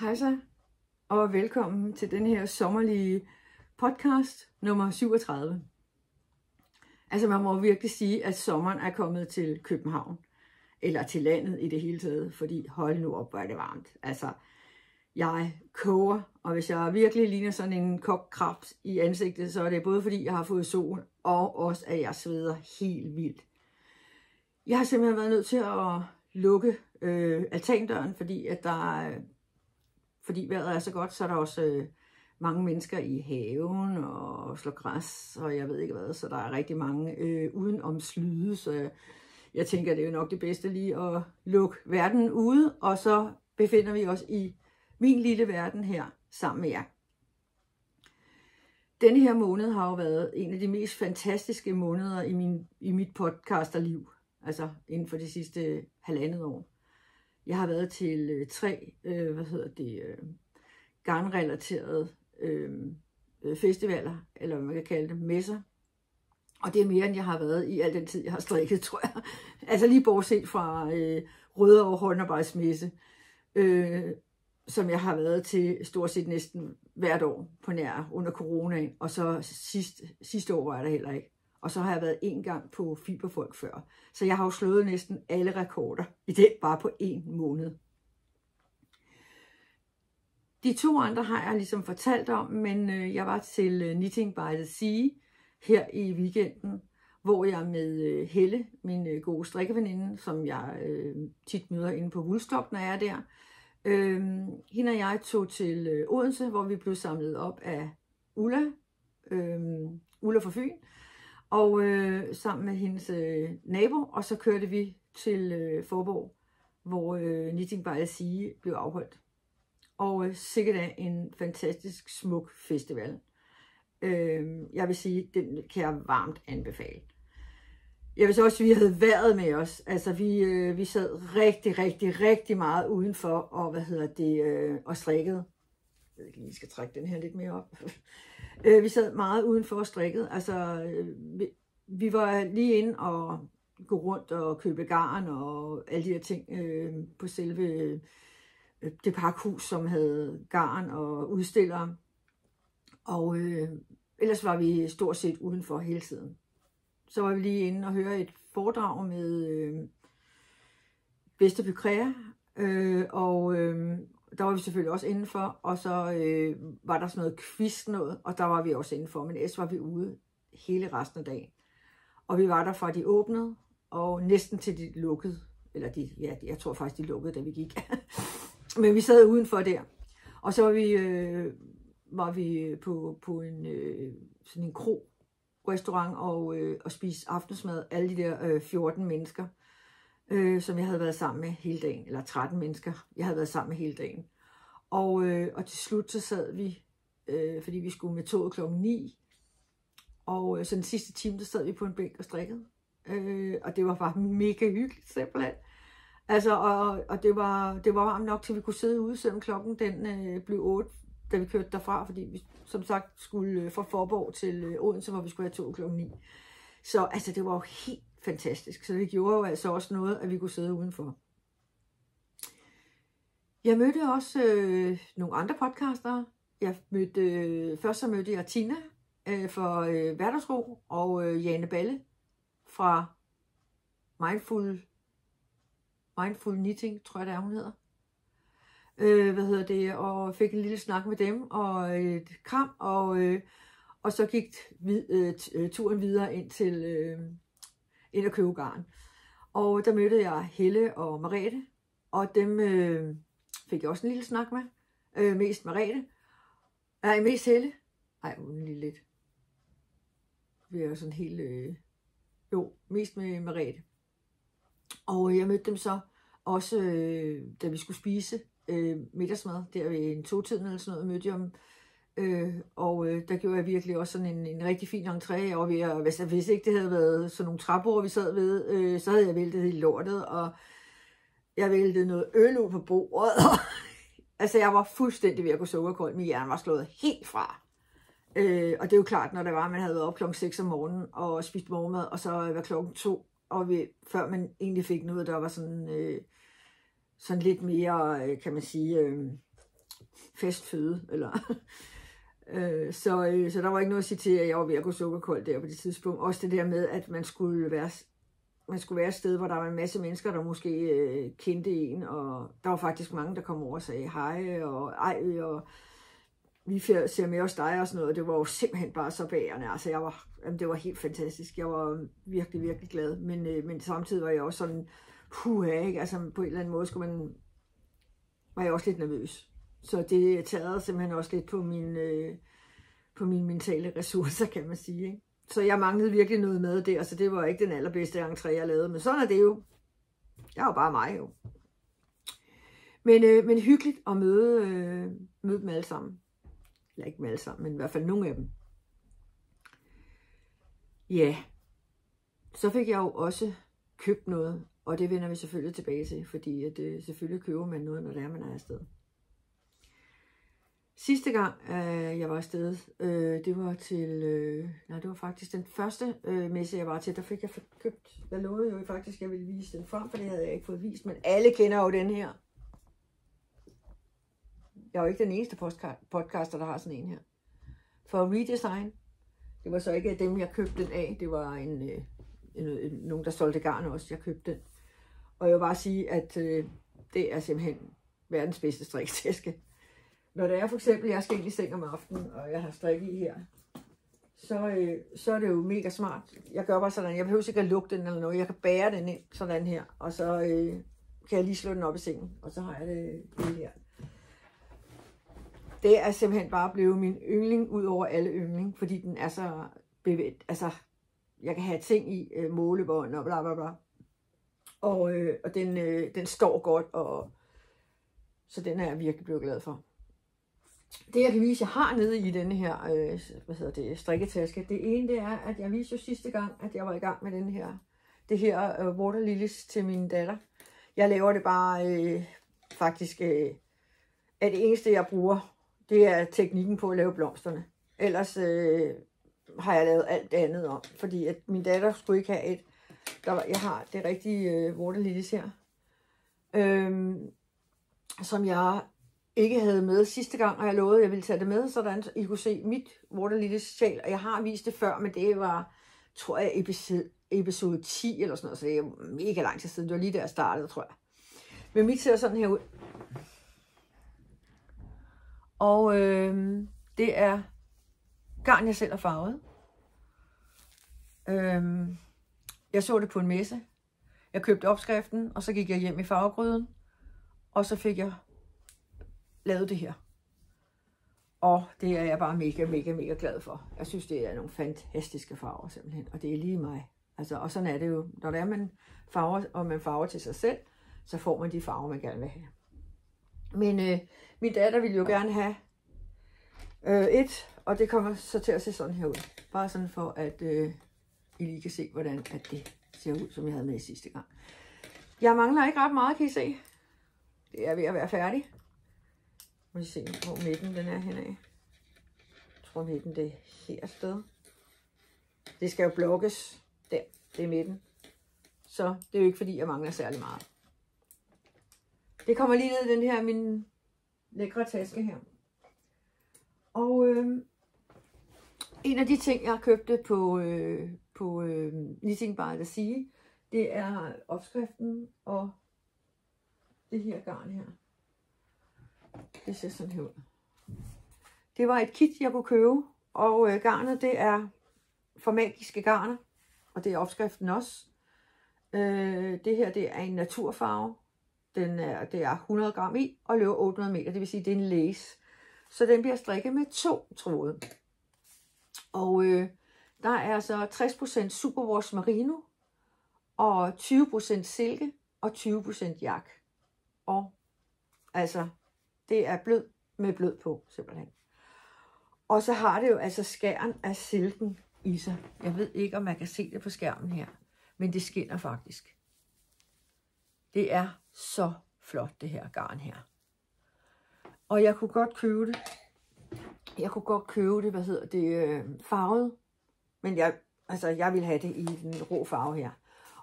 Hej så, og velkommen til den her sommerlige podcast nummer 37. Altså man må virkelig sige, at sommeren er kommet til København, eller til landet i det hele taget, fordi hold nu op, hvor er det varmt. Altså, jeg koger, og hvis jeg virkelig ligner sådan en kok krabs i ansigtet, så er det både fordi, jeg har fået sol, og også at jeg sveder helt vildt. Jeg har simpelthen været nødt til at lukke altandøren, fordi vejret er så godt, så er der også mange mennesker i haven og slår græs, og jeg ved ikke hvad, så der er rigtig mange udenom slyde, så jeg tænker, det er jo nok det bedste lige at lukke verden ude, og så befinder vi os i min lille verden her sammen med jer. Denne her måned har jo været en af de mest fantastiske måneder i mit podcasterliv, altså inden for de sidste 1,5 år. Jeg har været til 3 garnrelaterede festivaler, eller hvad man kan kalde det, messer. Og det er mere, end jeg har været i al den tid, jeg har strikket, tror jeg. Altså lige bortset fra Rødovre håndarbejdsmesse, som jeg har været til stort set næsten hvert år på nær under coronaen. Og så sidste år var jeg der heller ikke. Og så har jeg været 1 gang på Fiberfolk før. Så jeg har jo slået næsten alle rekorder i det bare på 1 måned. De 2 andre har jeg ligesom fortalt om, men jeg var til Knitting by the Sea her i weekenden, hvor jeg med Helle, min gode strikkeveninde, som jeg tit møder inde på Woolstock, når jeg er der. Hende og jeg tog til Odense, hvor vi blev samlet op af Ulla fra Fyn, og sammen med hendes nabo, og så kørte vi til Fåborg, hvor Knitting by the Sea blev afholdt. Og sikkert er en fantastisk smuk festival. Jeg vil sige, den kan jeg varmt anbefale. Jeg vil så også, at vi havde vejret med os. Altså vi sad rigtig meget udenfor og strikkede. Jeg ved ikke, vi skal trække den her lidt mere op. Vi sad meget udenfor og strikkede. Altså vi var lige inde og gå rundt og købe garn og alle de her ting på selve det pakhus, som havde garn og udstillere. Og ellers var vi stort set udenfor hele tiden. Så var vi lige inde og høre et foredrag med Vesterbø Krea, og der var vi selvfølgelig også indenfor, og så var der sådan noget quiz noget, og der var vi også indenfor, men ellers var vi ude hele resten af dagen. Og vi var der fra de åbnede, og næsten til de lukkede, eller jeg tror faktisk de lukkede, da vi gik. Men vi sad udenfor der, og så var vi på en sådan en kro-restaurant og spise aftensmad, alle de der 14 mennesker, som jeg havde været sammen med hele dagen, eller 13 mennesker, jeg havde været sammen med hele dagen. Og til slut så sad vi, fordi vi skulle med toget klokken 9, og så den sidste time, der sad vi på en bænk og strikkede, og det var bare mega hyggeligt simpelthen. Altså, og det var varmt nok til, vi kunne sidde ude, selvom klokken den blev 8, da vi kørte derfra, fordi vi som sagt skulle fra Fåborg til Odense, hvor vi skulle have toget klokken 9. Så altså, det var jo helt fantastisk. Så det gjorde jo altså også noget, at vi kunne sidde udenfor. Jeg mødte også nogle andre podcastere. Først så mødte jeg Tina fra Hverdagsro og Jane Balle fra Mindful Knitting, tror jeg det er, hun hedder. Og fik en lille snak med dem, og et kram, og så gik turen videre ind at købe garn. Og der mødte jeg Helle og Merete, og dem fik jeg også en lille snak med. Mest Merete. Nej, mest Helle. Nej, lige lidt. Vi er jo sådan helt... mest med Merete. Og jeg mødte dem så også, da vi skulle spise middagsmad, der ved en 2-tiden eller sådan noget, mødte jeg dem. Der gjorde jeg virkelig også sådan en rigtig fin entré. Og hvis ikke det havde været sådan nogle træbord, vi sad ved, så havde jeg væltet helt lortet, og jeg væltede noget øl ud på bordet. Altså jeg var fuldstændig ved at gå sukkerkold. Min hjerne var slået helt fra. Og det er jo klart, når man havde været op klokken 6 om morgenen og spist morgenmad, og så var klokken 2, og før man egentlig fik noget, der var sådan lidt mere, kan man sige, festføde, eller... så der var ikke noget at sige til, at jeg var ved at gå sukkerkold der på det tidspunkt. Også det der med, at man skulle være et sted, hvor der var en masse mennesker, der måske kendte en, og der var faktisk mange, der kom over og sagde hej, og ej, og vi ser med os dig og sådan noget. Det var jo simpelthen bare så bagerne. Altså, det var helt fantastisk. Jeg var virkelig, virkelig glad, men samtidig var jeg også sådan, ikke? Altså, på en eller anden måde var jeg også lidt nervøs. Så det tærede simpelthen også lidt på mine mentale ressourcer, kan man sige, ikke? Så jeg manglede virkelig noget med der, så det var ikke den allerbedste entré, jeg lavede. Men sådan er det jo. Jeg var bare mig jo. Men hyggeligt at møde dem alle sammen. Eller ikke dem alle sammen, men i hvert fald nogle af dem. Ja. Så fik jeg jo også købt noget, og det vender vi selvfølgelig tilbage til, fordi at, selvfølgelig køber man noget, når det er, man er afsted. Sidste gang, jeg var afsted, det var til, det var faktisk den første messe, jeg var til, der fik jeg købt. Jeg lovede jo faktisk, at jeg ville vise den frem, for det havde jeg ikke fået vist, men alle kender jo den her. Jeg er jo ikke den eneste podcaster, der har sådan en her. For Redesign, det var så ikke dem, jeg købte den af, det var nogen, der solgte garn også, jeg købte den. Og jeg vil bare sige, at det er simpelthen verdens bedste strikketaske. Når det er for eksempel, jeg skal ind i seng om aftenen, og jeg har strikket i her, så er det jo mega smart. Jeg gør bare sådan, jeg behøver ikke at lukke den eller noget. Jeg kan bære den ind sådan her, og så kan jeg lige slå den op i sengen, og så har jeg det her. Det er simpelthen bare blevet min yndling ud over alle yndling, fordi den er så bevæget. Altså, jeg kan have ting i målebånd og bla bla bla. Og den står godt, og så den er jeg virkelig blevet glad for. Det jeg kan vise, jeg har nede i denne her, strikketaske, det ene det er, at jeg viste jo sidste gang, at jeg var i gang med det her Water Lilies til min datter. Jeg laver det bare faktisk, at det eneste jeg bruger, det er teknikken på at lave blomsterne. Ellers har jeg lavet alt det andet om, fordi at min datter skulle ikke have jeg har det rigtige Water Lilies her, som jeg ikke havde med sidste gang, og jeg lovede, at jeg ville tage det med, sådan I kunne se mit Water Lilies sjal, og jeg har vist det før, men det var, tror jeg, episode 10 eller sådan noget, så det er mega lang tid siden, det var lige der jeg startede, tror jeg. Men mit ser sådan her ud. Og det er garn, jeg selv har farvet. Jeg så det på en messe. Jeg købte opskriften, og så gik jeg hjem i farvegryden, og så fik jeg lavet det her. Og det er jeg bare mega, mega, mega glad for. Jeg synes, det er nogle fantastiske farver simpelthen, og det er lige mig. Altså, og sådan er det jo, når det er, man farver til sig selv, så får man de farver, man gerne vil have. Men min datter ville jo gerne have og det kommer så til at se sådan her ud. Bare sådan for, at I lige kan se, hvordan at det ser ud, som jeg havde med sidste gang. Jeg mangler ikke ret meget, kan I se. Det er ved at være færdig. Må I se, hvor midten den er henad. Jeg tror midten det er her sted. Det skal jo blokkes. Der, det er midten. Så det er jo ikke fordi, jeg mangler særlig meget. Det kommer lige ned i den her, min lækre taske her. Og en af de ting, jeg købte på Knitting by the Sea, det er opskriften og det her garn her. Det ser sådan her ud. Det var et kit, jeg kunne købe, og garnet det er for magiske garner, og det er opskriften også. Det her det er en naturfarve. Det er 100 gram i og løber 800 meter, det vil sige, det er en lace. Så den bliver strikket med 2 tråde. Og der er så 60% superwash merino, og 20% silke, og 20% jak. Og altså, det er blød med blød på, simpelthen. Og så har det jo altså skæren af silken i sig. Jeg ved ikke, om man kan se det på skærmen her, men det skinner faktisk. Det er så flot, det her garn her. Og jeg kunne godt købe det. Farvet. Men jeg vil have det i den rå farve her.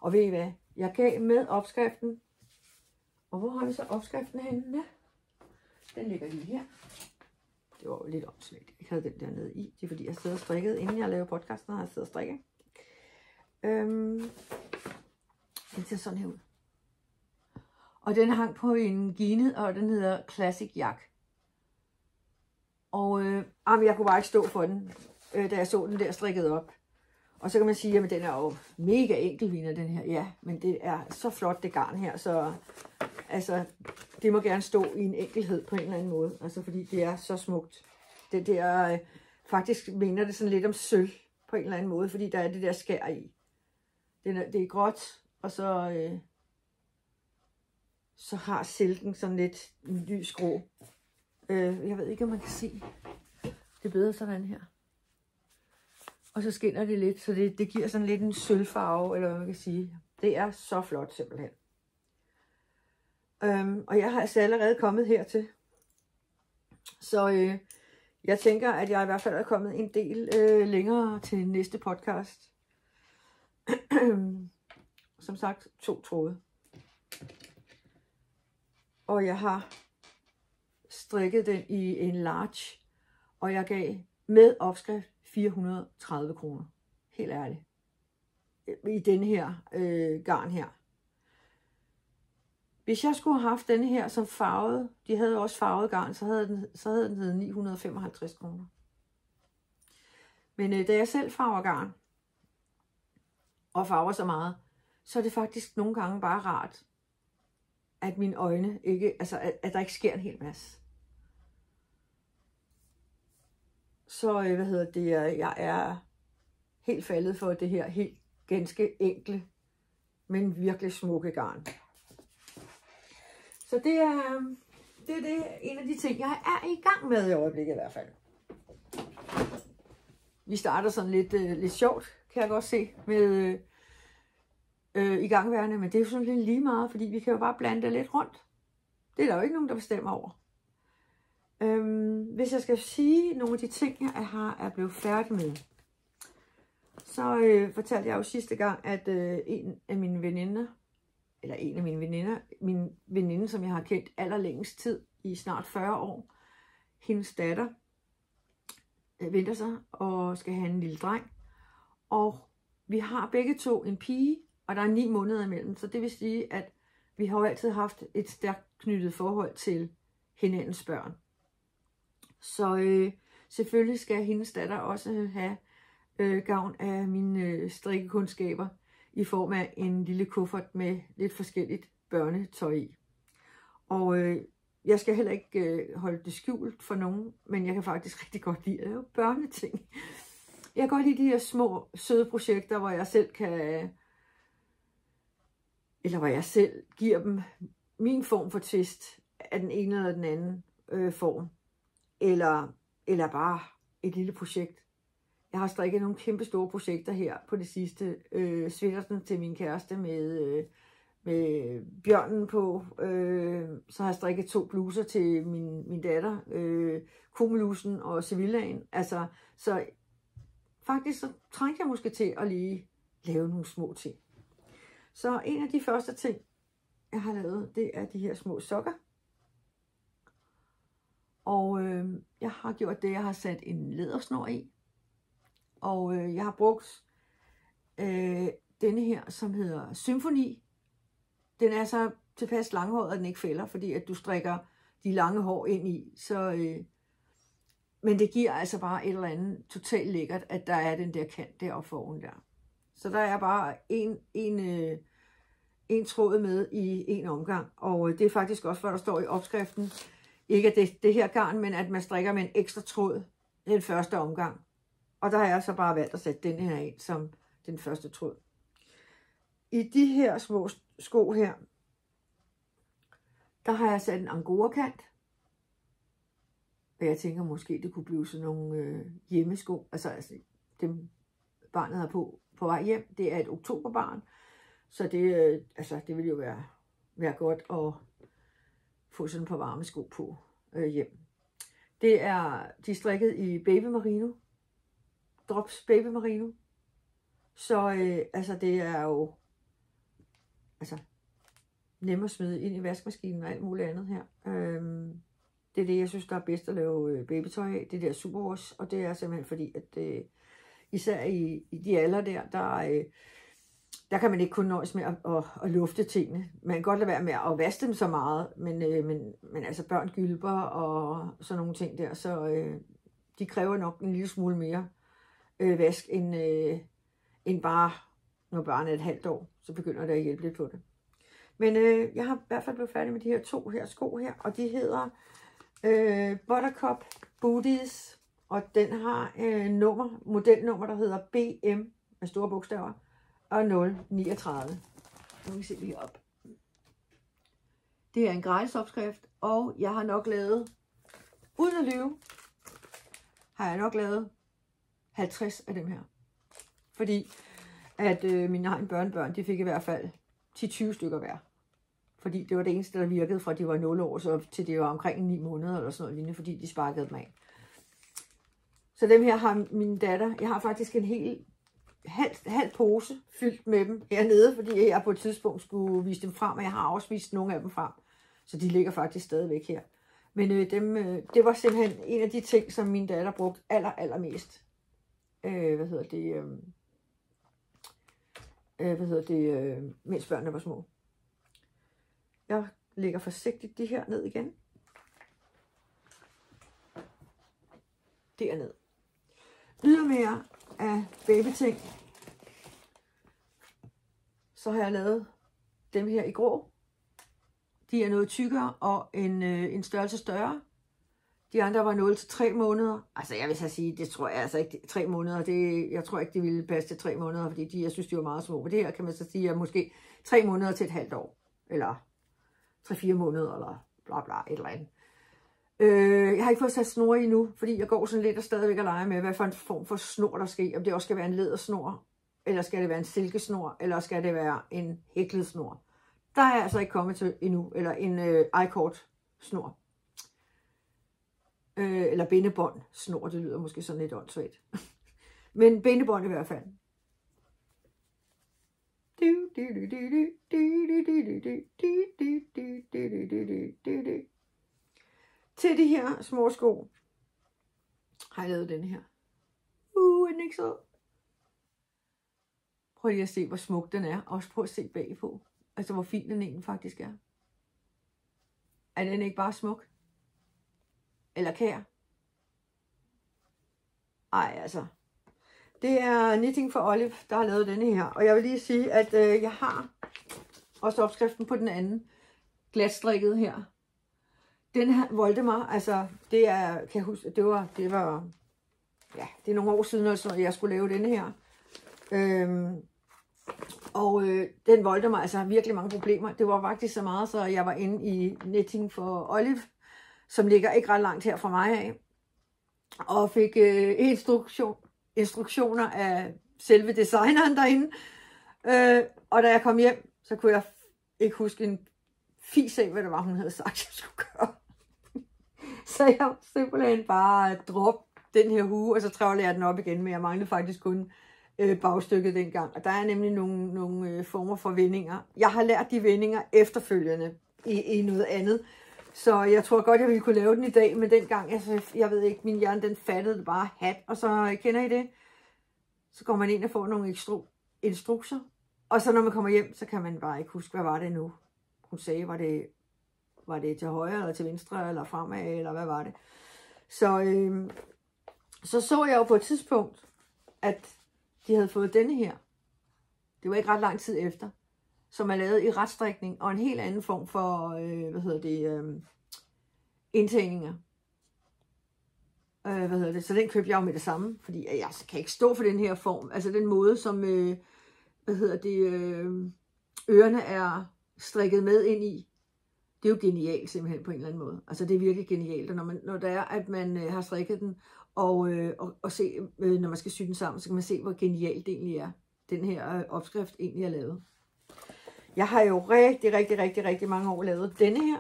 Og ved I hvad? Jeg gav med opskriften. Og hvor har vi så opskriften henne? Den ligger lige her. Det var jo lidt åndssvagt. Jeg ikke havde den der nede i. Det er fordi, jeg sidder og strikket, inden jeg lavede podcasten, har jeg siddet og strikket. Den ser sådan her ud. Og den hang på en gine, og den hedder Classic Yak. Og jeg kunne bare ikke stå for den, da jeg så den der strikket op. Og så kan man sige, at den er jo mega enkel, viner den her. Ja, men det er så flot, det garn her, så altså, det må gerne stå i en enkelhed på en eller anden måde. Altså, fordi det er så smukt. Det der, faktisk minder det sådan lidt om sølv på en eller anden måde, fordi der er det der skær i. Det er gråt, og så har silken sådan lidt en lys grå. Jeg ved ikke, om man kan se. Det er bedre sådan her. Og så skinner det lidt, så det giver sådan lidt en sølvfarve, eller hvad man kan sige. Det er så flot simpelthen. Og jeg har altså allerede kommet hertil. Så jeg tænker, at jeg i hvert fald er kommet en del længere til næste podcast. Som sagt, 2 tråde. Og jeg har strikket den i en large, og jeg gav med opskrift 430 kroner. Helt ærligt. I denne her garn her. Hvis jeg skulle have haft denne her som farvet, de havde også farvet garn, så havde den heddet 955 kroner. Men da jeg selv farver garn, og farver så meget, så er det faktisk nogle gange bare rart, at mine øjne ikke, altså at der ikke sker en hel masse. Så jeg er helt faldet for det her helt ganske enkle, men virkelig smukke garn. Så det er en af de ting, jeg er i gang med i øjeblikket i hvert fald. Vi starter sådan lidt sjovt, kan jeg godt se, med igangværende, men det er jo sådan lidt lige meget, fordi vi kan jo bare blande det lidt rundt. Det er der jo ikke nogen, der bestemmer over. Hvis jeg skal sige nogle af de ting, jeg er blevet færdig med, så fortalte jeg jo sidste gang, at en af mine veninder, min veninde, som jeg har kendt allerlængst tid, i snart 40 år, hendes datter venter sig og skal have en lille dreng. Og vi har begge to en pige, og der er 9 måneder imellem, så det vil sige, at vi har jo altid haft et stærkt knyttet forhold til hinandens børn. Så selvfølgelig skal hendes datter også have gavn af mine strikkekundskaber i form af en lille kuffert med lidt forskelligt børnetøj i. Og jeg skal heller ikke holde det skjult for nogen, men jeg kan faktisk rigtig godt lide at lave børneting. Jeg kan godt lide de her små, søde projekter, hvor jeg selv hvor jeg selv giver dem min form for twist af den ene eller den anden form. Eller bare et lille projekt. Jeg har strikket nogle kæmpe store projekter her på det sidste. Sweatersen til min kæreste med bjørnen på. Så har jeg strikket 2 bluser til min datter. Kummelusen og Sevillaen. Altså, så faktisk så trængte jeg måske til at lige lave nogle små ting. Så en af de første ting, jeg har lavet, det er de her små sokker. Og jeg har gjort det, jeg har sat en lædersnor i. Og jeg har brugt denne her, som hedder Symfoni. Den er så tilpas langhåret, at den ikke fælder, fordi at du strikker de lange hår ind i. Men det giver altså bare et eller andet totalt lækkert, at der er den der kant deroppe for oven der. Så der er bare en tråd med i en omgang. Og det er faktisk også, hvad der står i opskriften. Ikke at det her garn, men at man strikker med en ekstra tråd den første omgang. Og der har jeg så bare valgt at sætte den her ind som den første tråd. I de her små sko her, der har jeg sat en angora-kant. Og jeg tænker måske, det kunne blive sådan nogle hjemmesko. Altså dem barnet har på vej hjem. Det er et oktoberbarn. Så det vil jo være godt at få sådan et par varme sko på hjem. De er strikket i baby merino. Drops baby merino. Så det er jo nemt at smide ind i vaskemaskinen og alt muligt andet her. Det er det, jeg synes, der er bedst at lave babytøj af. Det der superwash. Og det er simpelthen fordi, at især i de alder der kan man ikke kun nøjes med at lufte tingene. Man kan godt lade være med at vaske dem så meget, men altså børn gylper og sådan nogle ting der, så de kræver nok en lille smule mere vask end bare, når barnet er et halvt år, så begynder det at hjælpe lidt på det. Men jeg har i hvert fald blevet færdig med de her sko her, og de hedder Buttercup Booties, og den har modelnummer, der hedder BM med store bogstaver, og 039. Nu kan vi se lige op. Det er en gratis opskrift, og jeg har nok lavet, uden at lyve, har jeg nok lavet 50 af dem her. Fordi at mine egne børnebørn, de fik i hvert fald 10-20 stykker hver. Fordi det var det eneste, der virkede fra de var 0 år, så til det var omkring 9 måneder eller sådan noget lignende, fordi de sparkede dem af. Så dem her har min datter, jeg har faktisk en halv pose fyldt med dem hernede, fordi jeg på et tidspunkt skulle vise dem frem, og jeg har også vist nogle af dem frem. Så de ligger faktisk stadigvæk her. Men det var simpelthen en af de ting, som min datter brugte allermest. Mens børnene var små. Jeg lægger forsigtigt de her ned igen. Derned. Ydermere af babyting, så har jeg lavet dem her i grå. De er noget tykkere og en størrelse større. De andre var 0 til 3 måneder. Altså jeg vil så sige, det tror jeg altså ikke, 3 måneder, jeg tror ikke, de ville passe til 3 måneder, fordi jeg synes, de var meget små. Men det her kan man så sige, er måske 3 måneder til et halvt år. Eller 3-4 måneder, eller bla bla, et eller andet. Jeg har ikke fået sat snor i nu, fordi jeg går sådan lidt og stadigvæk at lege med, hvad for en form for snor der skal. Om det også skal være en lædersnor, eller skal det være en silkesnor, eller skal det være en hæklet snor. Der er jeg altså ikke kommet til endnu, eller en i-cord snor. Eller bindebånd snor, det lyder måske sådan lidt åndssvagt. Men bindebånd i hvert fald. Til de her små sko har jeg lavet denne her. Er den ikke så? Prøv lige at se, hvor smuk den er. Og også prøv at se bagpå. Altså, hvor fin den egentlig faktisk er. Er den ikke bare smuk? Eller kær? Ej, altså. Det er Knitting for Olive, der har lavet denne her. Og jeg vil lige sige, at jeg har også opskriften på den anden. Glatstrikket her. Den her Voldemar, altså, det er, kan jeg huske, det var, ja, det er nogle år siden, altså, jeg skulle lave denne her. Den Voldemar, altså, har virkelig mange problemer. Det var faktisk så meget, så jeg var inde i Knitting for Olive, som ligger ikke ret langt her fra mig af. Og fik instruktioner af selve designeren derinde. Og da jeg kom hjem, så kunne jeg ikke huske en fis af, hvad det var, hun havde sagt, jeg skulle gøre. Så jeg simpelthen bare droppe den her hue, og så travlede jeg den op igen, men jeg manglede faktisk kun bagstykket dengang. Og der er nemlig nogle former for vendinger. Jeg har lært de vendinger efterfølgende i noget andet. Så jeg tror godt, jeg ville kunne lave den i dag, men dengang, jeg ved ikke, min hjerne, den fattede det bare hat. Og så kender I det? Så går man ind og får nogle instrukser. Og så når man kommer hjem, så kan man bare ikke huske, hvad var det nu? Hun sagde, var det til højre, eller til venstre, eller fremad, eller hvad var det? Så jeg jo på et tidspunkt, at de havde fået denne her. Det var ikke ret lang tid efter. Som er lavet i retstrikning, og en helt anden form for, indtagninger. Så den købte jeg jo med det samme, fordi jeg kan ikke stå for den her form. Altså den måde, som, ørerne er strikket med ind i. Det er jo genialt simpelthen på en eller anden måde. Altså det er virkelig genialt, og når det er, at man har strikket den, og se, når man skal sy den sammen, så kan man se, hvor genialt det egentlig er, den her opskrift egentlig er lavet. Jeg har jo rigtig mange år lavet denne her,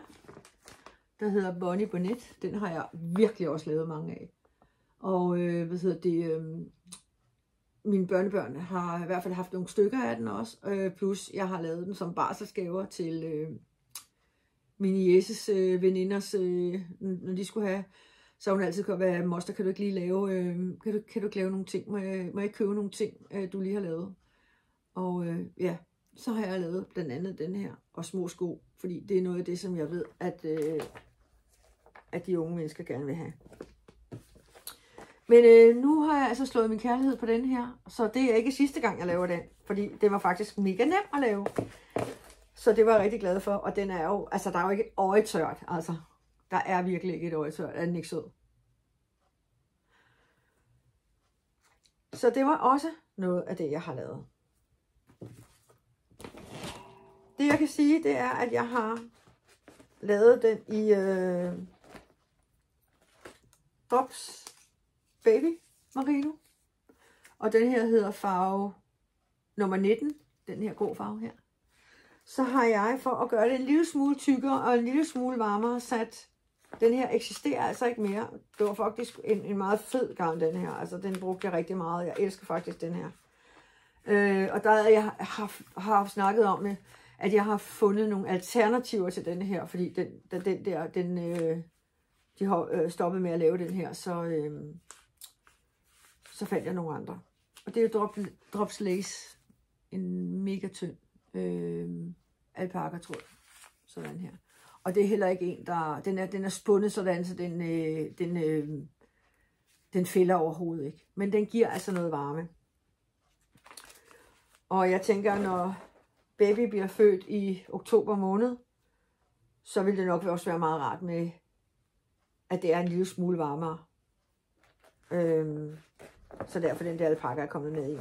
der hedder Bonnie Bonnet. Den har jeg virkelig også lavet mange af. Og mine børnebørn har i hvert fald haft nogle stykker af den også. Plus jeg har lavet den som barselsgaver til mine jæses veninders, når de skulle have, så hun altid kunne være, moster, kan du ikke lige lave, kan du ikke lave nogle ting, må jeg ikke købe nogle ting, du lige har lavet? Og ja, så har jeg lavet blandt andet den her, og små sko, fordi det er noget af det, som jeg ved, at de unge mennesker gerne vil have. Men nu har jeg altså slået min kærlighed på den her, så det er ikke sidste gang, jeg laver den, fordi det var faktisk mega nem at lave. Så det var jeg rigtig glad for, og den er jo, altså der er jo ikke et øjetørt, altså. Der er virkelig ikke et øjetørt, er den ikke sød? Så det var også noget af det, jeg har lavet. Det jeg kan sige, det er, at jeg har lavet den i Drops Baby Merino. Og den her hedder farve nummer 19, den her grå farve her. Så har jeg, for at gøre det en lille smule tykkere og en lille smule varmere, sat, den her eksisterer altså ikke mere. Det var faktisk en meget fed garn, den her. Altså, den brugte jeg rigtig meget. Jeg elsker faktisk den her. Og der jeg har snakket om, at jeg har fundet nogle alternativer til den her, fordi de har stoppet med at lave den her, så fandt jeg nogle andre. Og det er jo Drops Lace, en mega tynd alpaca tråd, sådan her. Og det er heller ikke en, den er spundet sådan, så den fælder overhovedet ikke. Men den giver altså noget varme. Og jeg tænker, når baby bliver født i oktober måned, så vil det nok også være meget rart med, at det er en lille smule varmere. Så derfor den der alpaca er kommet med i.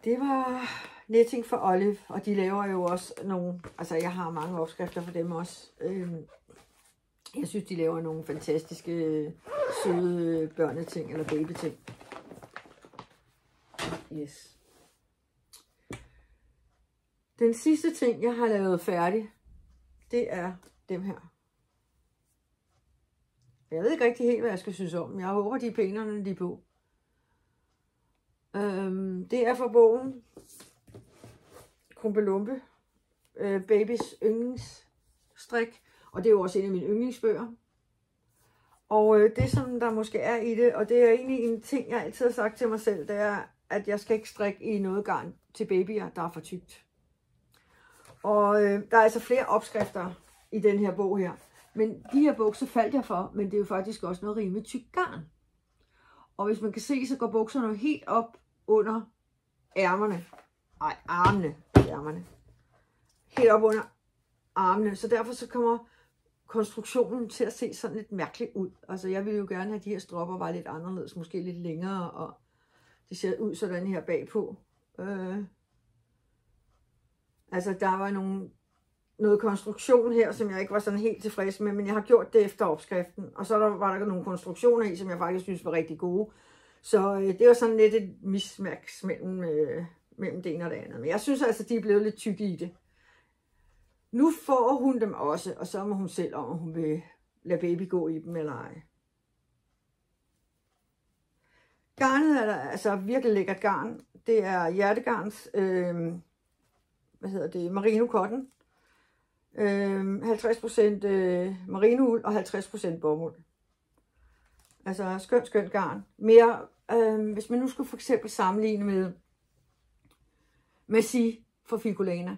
Det var Knitting for Olive, og de laver jo også nogle, altså jeg har mange opskrifter for dem også. Jeg synes, de laver nogle fantastiske, søde børneting, eller babyting. Yes. Den sidste ting, jeg har lavet færdig, det er dem her. Jeg ved ikke rigtig helt, hvad jeg skal synes om. Jeg håber, de er pænere, end de er på. Det er fra bogen Krumpe-Lumpe, Babys yndlingsstrik. Og det er jo også en af mine yndlingsbøger. Og det, som der måske er i det, og det er egentlig en ting, jeg altid har sagt til mig selv, det er, at jeg skal ikke strikke i noget garn til babyer, der er for tykt. Og der er altså flere opskrifter i den her bog her. Men de her bukser faldt jeg for, men det er jo faktisk også noget rimelig tykt garn. Og hvis man kan se, så går bukserne helt op under ærmerne. Nej, armene. Ærmerne. Helt op under armene. Så derfor så kommer konstruktionen til at se sådan lidt mærkeligt ud. Altså jeg ville jo gerne have, at de her stropper var lidt anderledes, måske lidt længere, og det ser ud sådan her bagpå. Altså der var noget konstruktion her, som jeg ikke var sådan helt tilfreds med, men jeg har gjort det efter opskriften. Og så var der nogle konstruktioner i, som jeg faktisk synes var rigtig gode. Så det var sådan lidt et mismatch mellem det ene og det andet. Men jeg synes altså, de er blevet lidt tykke i det. Nu får hun dem også, og så må hun selv om hun vil lade baby gå i dem eller ej. Garnet er der altså virkelig lækkert garn. Det er hjertegarns, merino cotton. 50% merinould og 50% bomuld. Altså skønt garn. Mere, hvis man nu skulle for eksempel sammenligne med Massi fra Ficolana,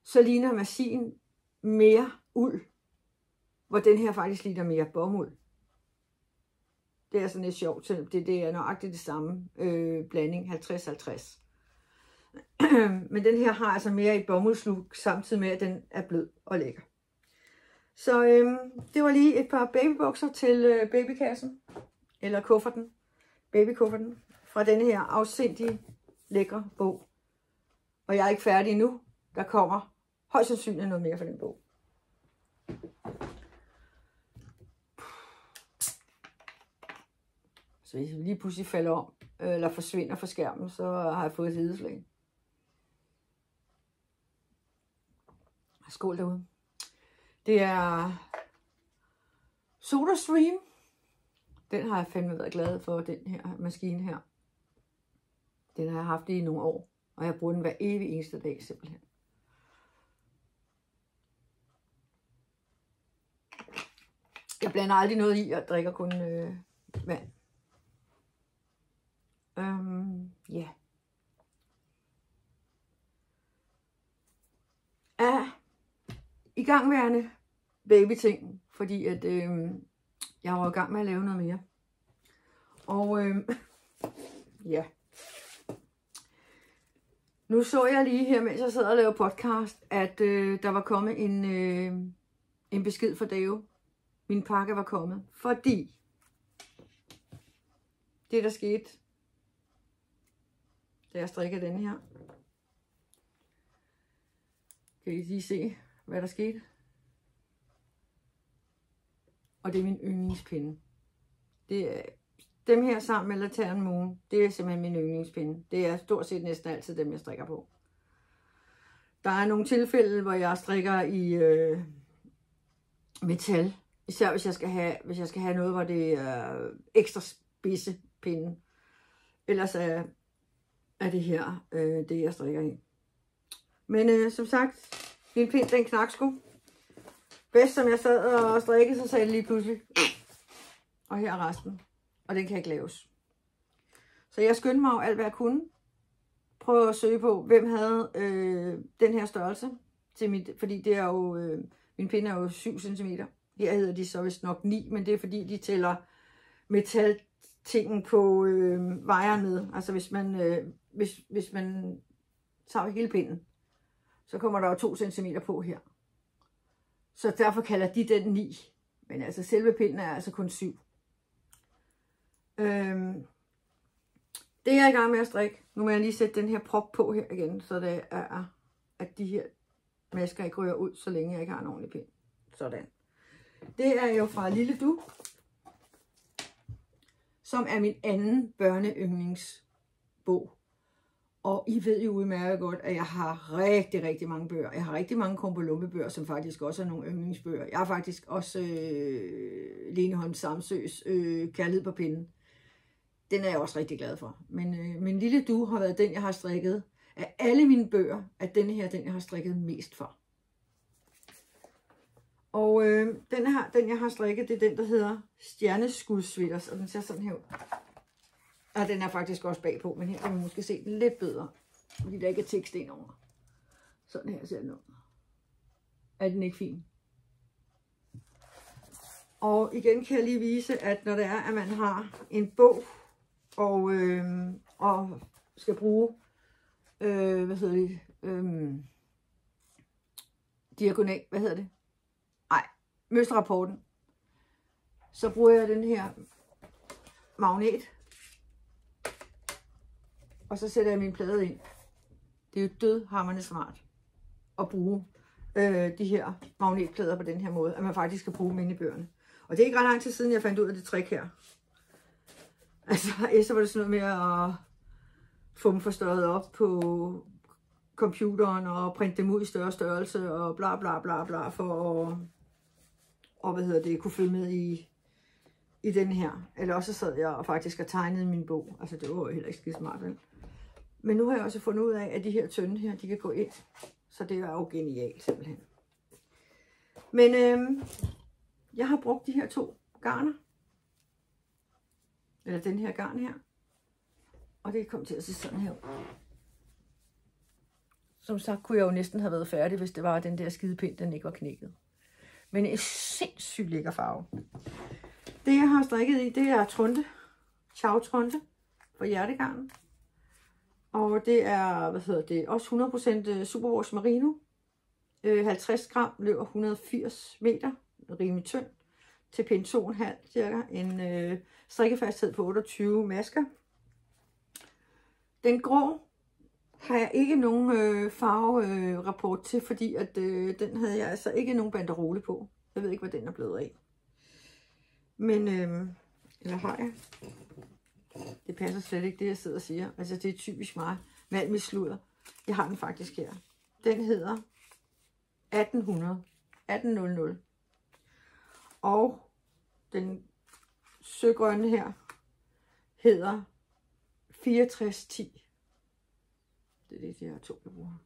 så ligner Massien mere uld, hvor den her faktisk ligner mere bomuld. Det er sådan lidt sjovt, det er nøjagtigt det samme blanding, 50-50. Men den her har altså mere et bomuldsluk, samtidig med at den er blød og lækker. Så det var lige et par babybukser til babykassen, eller kufferten, babykufferten, fra denne her afsindige lækre bog. Og jeg er ikke færdig endnu. Der kommer højst sandsynligt noget mere fra den bog. Så hvis jeg lige pludselig falder om, eller forsvinder fra skærmen, så har jeg fået et hedeslag. Skål derude. Det er SodaStream. Den har jeg fandme været glad for, den her maskine her. Den har jeg haft i nogle år, og jeg bruger den hver evig eneste dag simpelthen. Jeg blander aldrig noget i, og drikker kun vand. Ja. Igangværende babyting, fordi at jeg var i gang med at lave noget mere. Og ja. Nu så jeg lige her, mens jeg sad og lavede podcast, at der var kommet en besked fra Dave. Min pakke var kommet, fordi det der skete, da jeg strikker denne her. Kan I lige se, hvad der skete? Og det er min yndlingspinde. Det er dem her sammen med Lantern Moon. Det er simpelthen min yndlingspinde. Det er stort set næsten altid dem, jeg strikker på. Der er nogle tilfælde, hvor jeg strikker i metal. Især hvis jeg skal have noget, hvor det er ekstra spidse pinde. Ellers er det her det, jeg strikker i. Men som sagt, min pind, den knak sgu. Bedst som jeg sad og strikkede, så sagde det lige pludselig. Og her er resten. Og den kan ikke laves. Så jeg skyndte mig jo alt, hvad jeg kunne. Prøve at søge på, hvem havde den her størrelse. Til mit, fordi det er jo, min pinde er jo 7 cm. Her hedder de så vist nok 9, men det er fordi, de tæller metaltingen på vejeren med. Altså hvis man tager hele pinden, så kommer der jo 2 cm på her. Så derfor kalder de den 9. Men altså selve pinden er altså kun 7. Det er jeg i gang med at strikke. Nu må jeg lige sætte den her prop på her igen, så det er, at de her masker ikke ryger ud, så længe jeg ikke har en ordentlig pind. Sådan. Det er jo fra Lille Du, som er min anden børneyndlingsbog. Og I ved jo udmærket godt, at jeg har rigtig mange bøger. Jeg har rigtig mange Krumpe-Lumpe-bøger, som faktisk også er nogle yndlingsbøger. Jeg har faktisk også Lene Holm Samsøs Kærlighed på pinden. Den er jeg også rigtig glad for. Men Lille Du har været den, jeg har strikket. Af alle mine bøger, at denne her den, jeg har strikket mest for. Og den jeg har strikket, det er den, der hedder Stjerneskudsvitters. Og den ser sådan her ud. Og den er faktisk også bagpå, men her kan man måske se den lidt bedre, fordi der ikke er tekst indover. Sådan her ser den ud. Er den ikke fin? Og igen kan jeg lige vise, at når det er, at man har en bog, og skal bruge, diagonal, mønsterrapporten, så bruger jeg den her magnet, og så sætter jeg min plade ind. Det er jo dødhamrende smart at bruge de her magnetplader på den her måde, at man faktisk kan bruge dem inde i bøgerne. Og det er ikke ret lang tid siden, jeg fandt ud af det trick her. Altså, så var det sådan noget med at få dem forstørret op på computeren og printe dem ud i større størrelse og bla bla bla bla for at kunne følge med i den her. Eller også sad jeg og faktisk tegnede min bog. Altså det var jo heller ikke skide smart, vel? Men nu har jeg også fundet ud af, at de her tynde her, de kan gå ind. Så det er jo genialt simpelthen. Men jeg har brugt de her 2 garner. Eller den her garn her. Og det kom til at se sådan her. Som sagt kunne jeg jo næsten have været færdig, hvis det var, at den der skide pind, den ikke var knækket. Men en sindssygt lækker farve. Det jeg har strikket i, det er Trunte. Ciao Trunte for hjertegarn. Og det er, også 100% Superwash Merino. 50 gram, løber 180 meter, rimelig tynd. Til pind 2,5 cirka. En strikkefasthed på 28 masker. Den grå har jeg ikke nogen farverapport til, fordi at, den havde jeg altså ikke nogen banderole på. Jeg ved ikke, hvad den er blevet af. Men, eller har jeg? Det passer slet ikke, det jeg sidder og siger. Altså, det er typisk mig med alt mit sludder. Jeg har den faktisk her. Den hedder 1800. Og den søgrønne her hedder 6410. Det er det, de her 2, jeg bruger.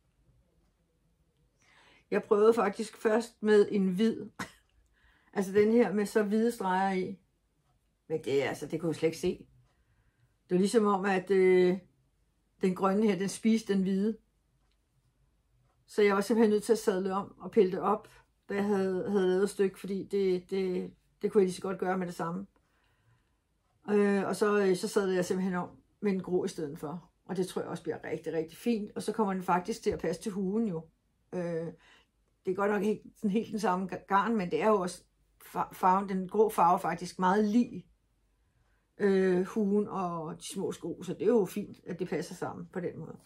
Jeg prøvede faktisk først med en hvid. Altså den her med så hvide streger i. Men det, altså, det kunne jeg slet ikke se. Det var ligesom om, at den grønne her, den spiste den hvide. Så jeg var simpelthen nødt til at sadle om og pille det op, da jeg havde lavet et stykke, fordi det kunne jeg lige så godt gøre med det samme. Og så sadlede jeg simpelthen om med en grå i stedet for. Og det tror jeg også bliver rigtig, rigtig fint. Og så kommer den faktisk til at passe til huen jo. Det er godt nok ikke sådan helt den samme garn, men det er jo også farven, den grå farve faktisk meget lig huen og de små sko. Så det er jo fint, at det passer sammen på den måde.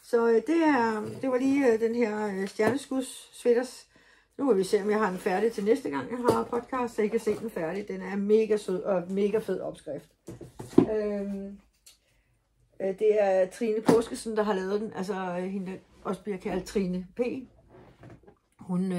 Så det var lige den her stjerneskuds sweaters. Nu vil vi se, om jeg har den færdig til næste gang, jeg har podcast, så I kan se den færdig. Den er mega sød og mega fed opskrift. Det er Trine Påskesen, der har lavet den. Altså hende, der også bliver kaldt Trine P. Hun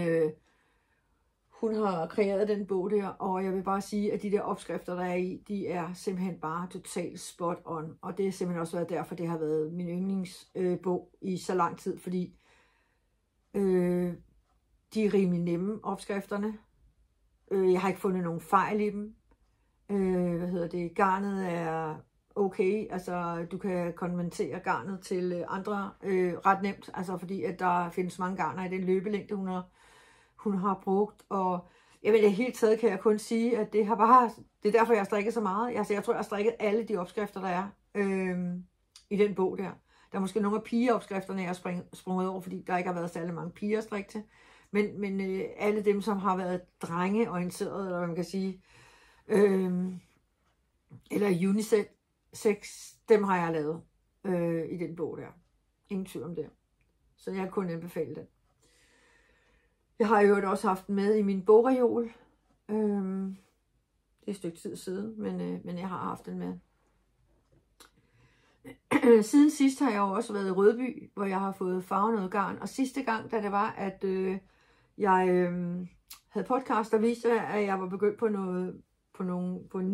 har kreeret den bog der, og jeg vil bare sige, at de der opskrifter, der er i, de er simpelthen bare totalt spot on. Og det har simpelthen også været derfor, det har været min yndlingsbog i så lang tid, fordi de er rimelig nemme, opskrifterne. Jeg har ikke fundet nogen fejl i dem. Garnet er okay, altså du kan konvertere garnet til andre ret nemt, altså fordi at der findes mange garner i den løbelængde, hun har brugt, og jeg ved, i det hele taget kan jeg kun sige, at det er derfor, jeg har strikket så meget. Altså, jeg tror, jeg har strikket alle de opskrifter, der er i den bog der. Der er måske nogle af pigeopskrifterne, jeg har sprunget over, fordi der ikke har været særlig mange piger at strikke til. Men alle dem, som har været drengeorienteret, eller hvad man kan sige, eller unisex, dem har jeg lavet i den bog der. Ingen tvivl om det. Så jeg kunne anbefale den. Jeg har jo også haft den med i min bogreol. Det er et stykke tid siden, men jeg har haft den med. Siden sidst har jeg jo også været i Rødby, hvor jeg har fået farvet noget garn. Og sidste gang, da det var, at jeg havde podcast, der viste, at jeg var begyndt på en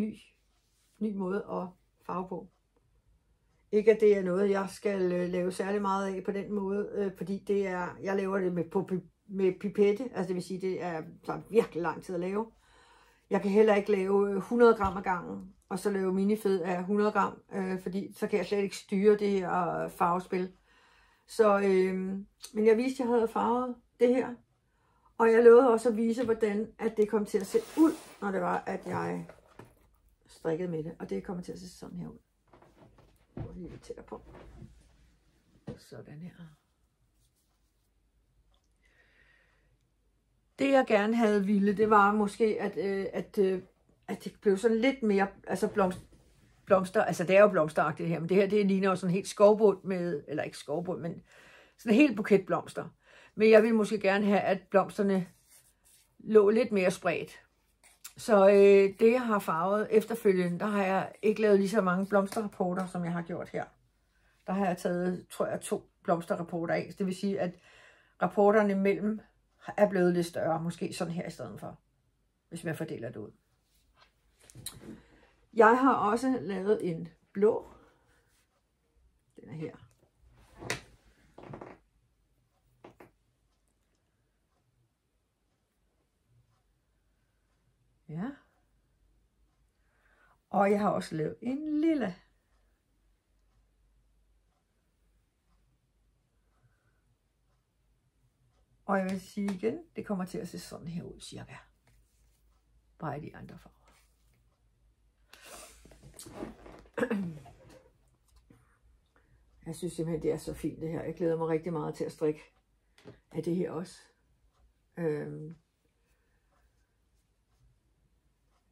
ny måde at farve på. Ikke at det er noget, jeg skal lave særlig meget af på den måde, fordi jeg laver det med pipette, altså det vil sige, det er virkelig lang tid at lave. Jeg kan heller ikke lave 100 gram ad gangen, og så lave minifed af 100 gram, fordi så kan jeg slet ikke styre det her farvespil. Så, men jeg viste, at jeg havde farvet det her, og jeg lovede også at vise, hvordan at det kom til at se ud, når det var, at jeg strikkede med det, og det kommer til at se sådan her ud. Jeg går lige lidt tættere på. Sådan her. Det jeg gerne havde ville, det var måske, at det blev sådan lidt mere, altså blomster, altså det er jo blomsteragtigt her, men det her, det ligner jo sådan helt skovbund med, eller ikke skovbund, men sådan en helt buket blomster. Men jeg ville måske gerne have, at blomsterne lå lidt mere spredt. Så det jeg har farvet efterfølgende, der har jeg ikke lavet lige så mange blomsterrapporter, som jeg har gjort her. Der har jeg taget, tror jeg, 2 blomsterrapporter af. Det vil sige, at rapporterne mellem er blevet lidt større, måske sådan her i stedet for, hvis man fordeler det ud. Jeg har også lavet en blå. Den er her. Ja. Og jeg har også lavet en lille. Og jeg vil sige igen, det kommer til at se sådan her ud cirka. Bare i de andre farver. Jeg synes simpelthen, det er så fint det her. Jeg glæder mig rigtig meget til at strikke af det her også.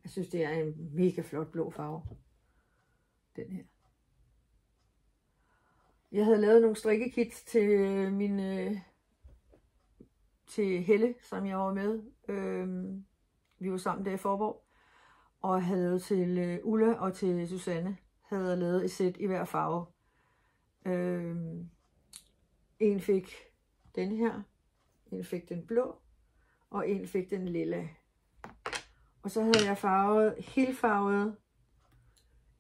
Jeg synes, det er en mega flot blå farve. Den her. Jeg havde lavet nogle strikkekits til til Helle, som jeg var med. Vi var sammen der i Forborg. Og jeg havde lavet til Ulla og til Susanne. Havde lavet et sæt i hver farve. En fik den her. En fik den blå. Og en fik den lilla. Og så havde jeg helfarvet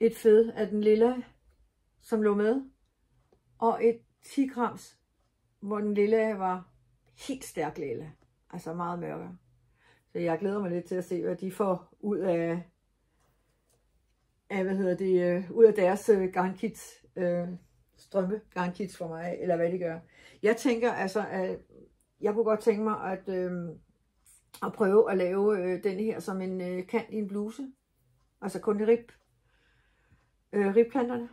et fed af den lilla, som lå med. Og et 10 grams, hvor den lilla var helt stærk lilla. Altså meget mørkere. Så Så jeg glæder mig lidt til at se, hvad de får ud af ud af deres garnkits, strømpe garnkits for mig, eller hvad de gør. Jeg tænker altså, at jeg kunne godt tænke mig at prøve at lave den her som en kant i en bluse. Altså kun i ribkanterne,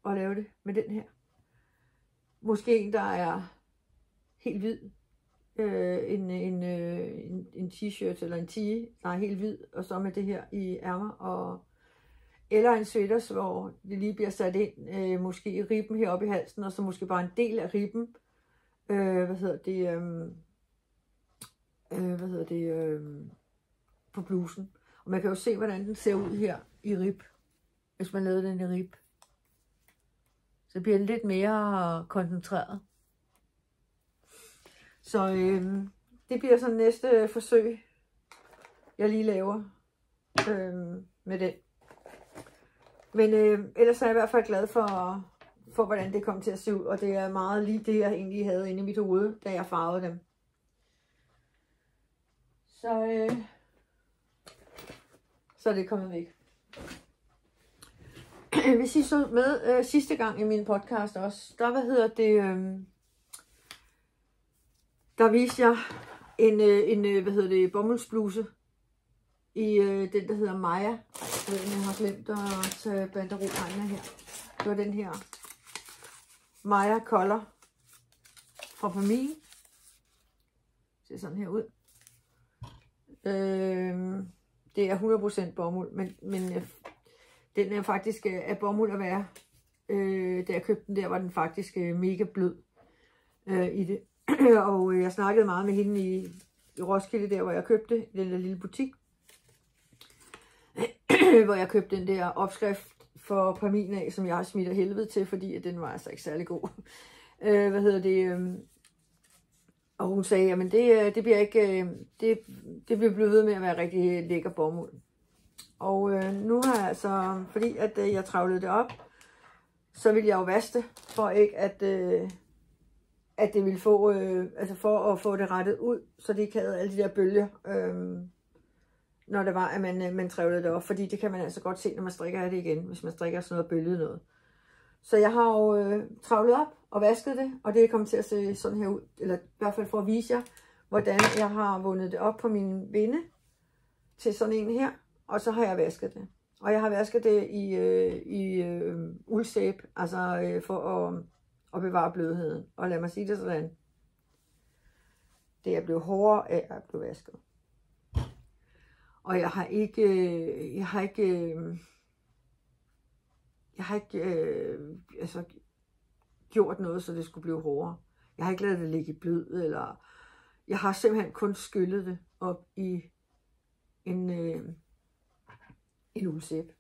og lave det med den her. Måske en, der er helt hvid. En t-shirt eller en tee, der er helt hvid, og så med det her i ærmer, eller en sweater, hvor det lige bliver sat ind, måske i ribben heroppe i halsen, og så måske bare en del af ribben, på blusen. Og man kan jo se, hvordan den ser ud her i rib, hvis man lavede den i rib. Så bliver den lidt mere koncentreret. Så det bliver så næste forsøg, jeg lige laver med den. Men ellers er jeg i hvert fald glad for hvordan det kom til at se ud. Og det er meget lige det, jeg egentlig havde inde i mit hoved, da jeg farvede dem. Så er det kommet væk. Hvis I så med sidste gang i min podcast også, der der viste jeg en bomuldsbluse i den, der hedder Maja. Jeg har glemt at tage banderolerne her. Det var den her Maja Color fra familien. Det ser sådan her ud. Det er 100% bomuld, men den er faktisk af bomuld at være. Da jeg købte den der, var den faktisk mega blød i det. Og jeg snakkede meget med hende i Roskilde, der hvor jeg købte i den der lille butik. Hvor jeg købte den der opskrift for Pamin af, som jeg har smidt af helvede til, fordi at den var altså ikke særlig god. Og hun sagde, jamen det bliver ikke, det bliver blevet ved med at være rigtig lækker bomuld. Og nu har jeg altså, fordi at jeg travlede det op, så vil jeg jo vaske det, for ikke at det vil få, altså for at få det rettet ud, så det ikke havde alle de der bølger, når det var, at man trævlede det op. Fordi det kan man altså godt se, når man strikker af det igen, hvis man strikker sådan noget bølget noget. Så jeg har jo travlet op og vasket det, og det er kommet til at se sådan her ud, eller i hvert fald for at vise jer, hvordan jeg har vundet det op på min vinde til sådan en her, og så har jeg vasket det. Og jeg har vasket det i uldsæbe, altså for at bevare blødheden. Og lad mig sige det sådan, det er blevet hårdere af at blive vasket. Og jeg har ikke gjort noget, så det skulle blive hårdere. Jeg har ikke ladet det ligge i blød, eller jeg har simpelthen kun skyllet det op i en uldsæbe.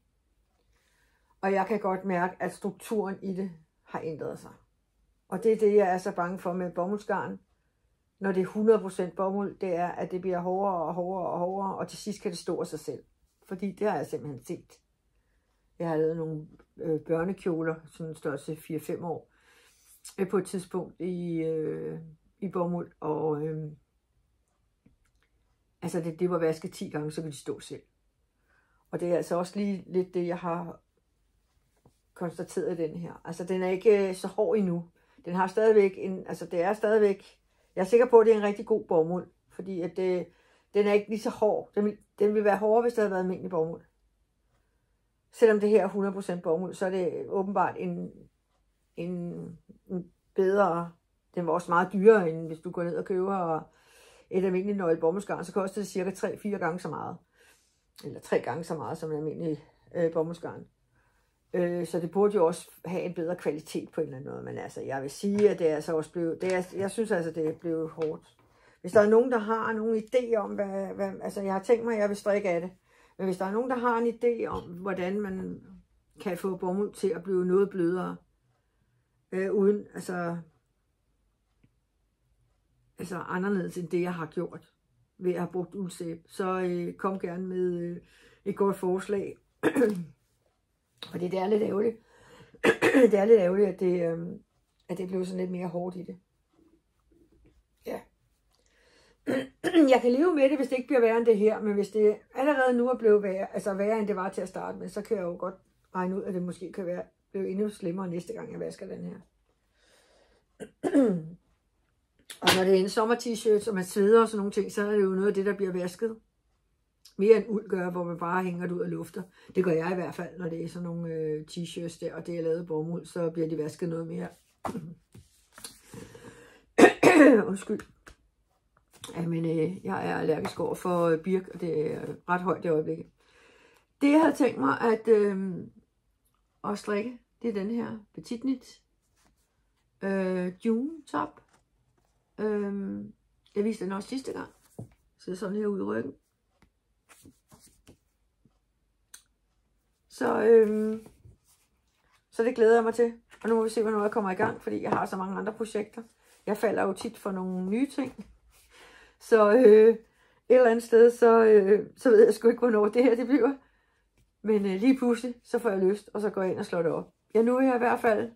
Og jeg kan godt mærke, at strukturen i det har ændret sig. Og det er det, jeg er så bange for med bomuldsgarn. Når det er 100% bomuld, det er, at det bliver hårdere og hårdere og hårdere, og til sidst kan det stå af sig selv. Fordi det har jeg simpelthen set. Jeg har lavet nogle børnekjoler, sådan en størrelse 4-5 år, på et tidspunkt i bomuld, og altså det var vasket 10 gange, så ville de stå selv. Og det er altså også lige lidt det, jeg har konstateret i den her. Altså den er ikke så hård endnu. Den har stadigvæk det er stadigvæk, jeg er sikker på, at det er en rigtig god bomuld, fordi at den er ikke lige så hård. Den vil være hårdere, hvis det havde været almindelig bomuld. Selvom det her er 100% bomuld, så er det åbenbart en bedre, den var også meget dyrere, end hvis du går ned og køber et almindeligt nøgle bomuldsgarn, så koster det cirka 3-4 gange så meget. Eller 3 gange så meget som en almindelig bomuldsgarn. Så det burde jo også have en bedre kvalitet på en eller anden måde. Men altså, jeg vil sige, at det er altså også blevet, jeg synes altså, det er blevet hårdt. Hvis der er nogen, der har nogen idé om, altså jeg har tænkt mig, at jeg vil strikke af det. Men hvis der er nogen, der har en idé om, hvordan man kan få bomuld til at blive noget blødere, uden, altså anderledes end det, jeg har gjort ved at have brugt uldsæbe, så kom gerne med et godt forslag. Fordi det er lidt ærgerligt. Det er lidt ærgerligt, at det blev sådan lidt mere hårdt i det. Ja. Jeg kan leve med det, hvis det ikke bliver værre end det her, men hvis det allerede nu er blevet værre, altså værre end det var til at starte med, så kan jeg jo godt regne ud, at det måske kan blive endnu slemmere næste gang, jeg vasker den her. Og når det er en sommer-t-shirt, og man sveder og sådan nogle ting, så er det jo noget af det, der bliver vasket. Mere end uld gør, hvor man bare hænger det ud og lufter. Det gør jeg i hvert fald, når det er sådan nogle t-shirts der, og det er lavet bomuld, så bliver de vasket noget mere. Undskyld. Jamen, jeg er allergisk over for birk, og det er ret højt i øjeblikket. Det, jeg havde tænkt mig at strikke, det er den her Petit Knit June top. Jeg viste den også sidste gang. Så sådan her ud i ryggen. Så det glæder jeg mig til. Og nu må vi se, hvornår jeg kommer i gang, fordi jeg har så mange andre projekter. Jeg falder jo tit for nogle nye ting. Så et eller andet sted, så ved jeg sgu ikke, hvornår det her det bliver. Men lige pludselig, så får jeg lyst, og så går jeg ind og slår det op. Ja, nu er jeg i hvert fald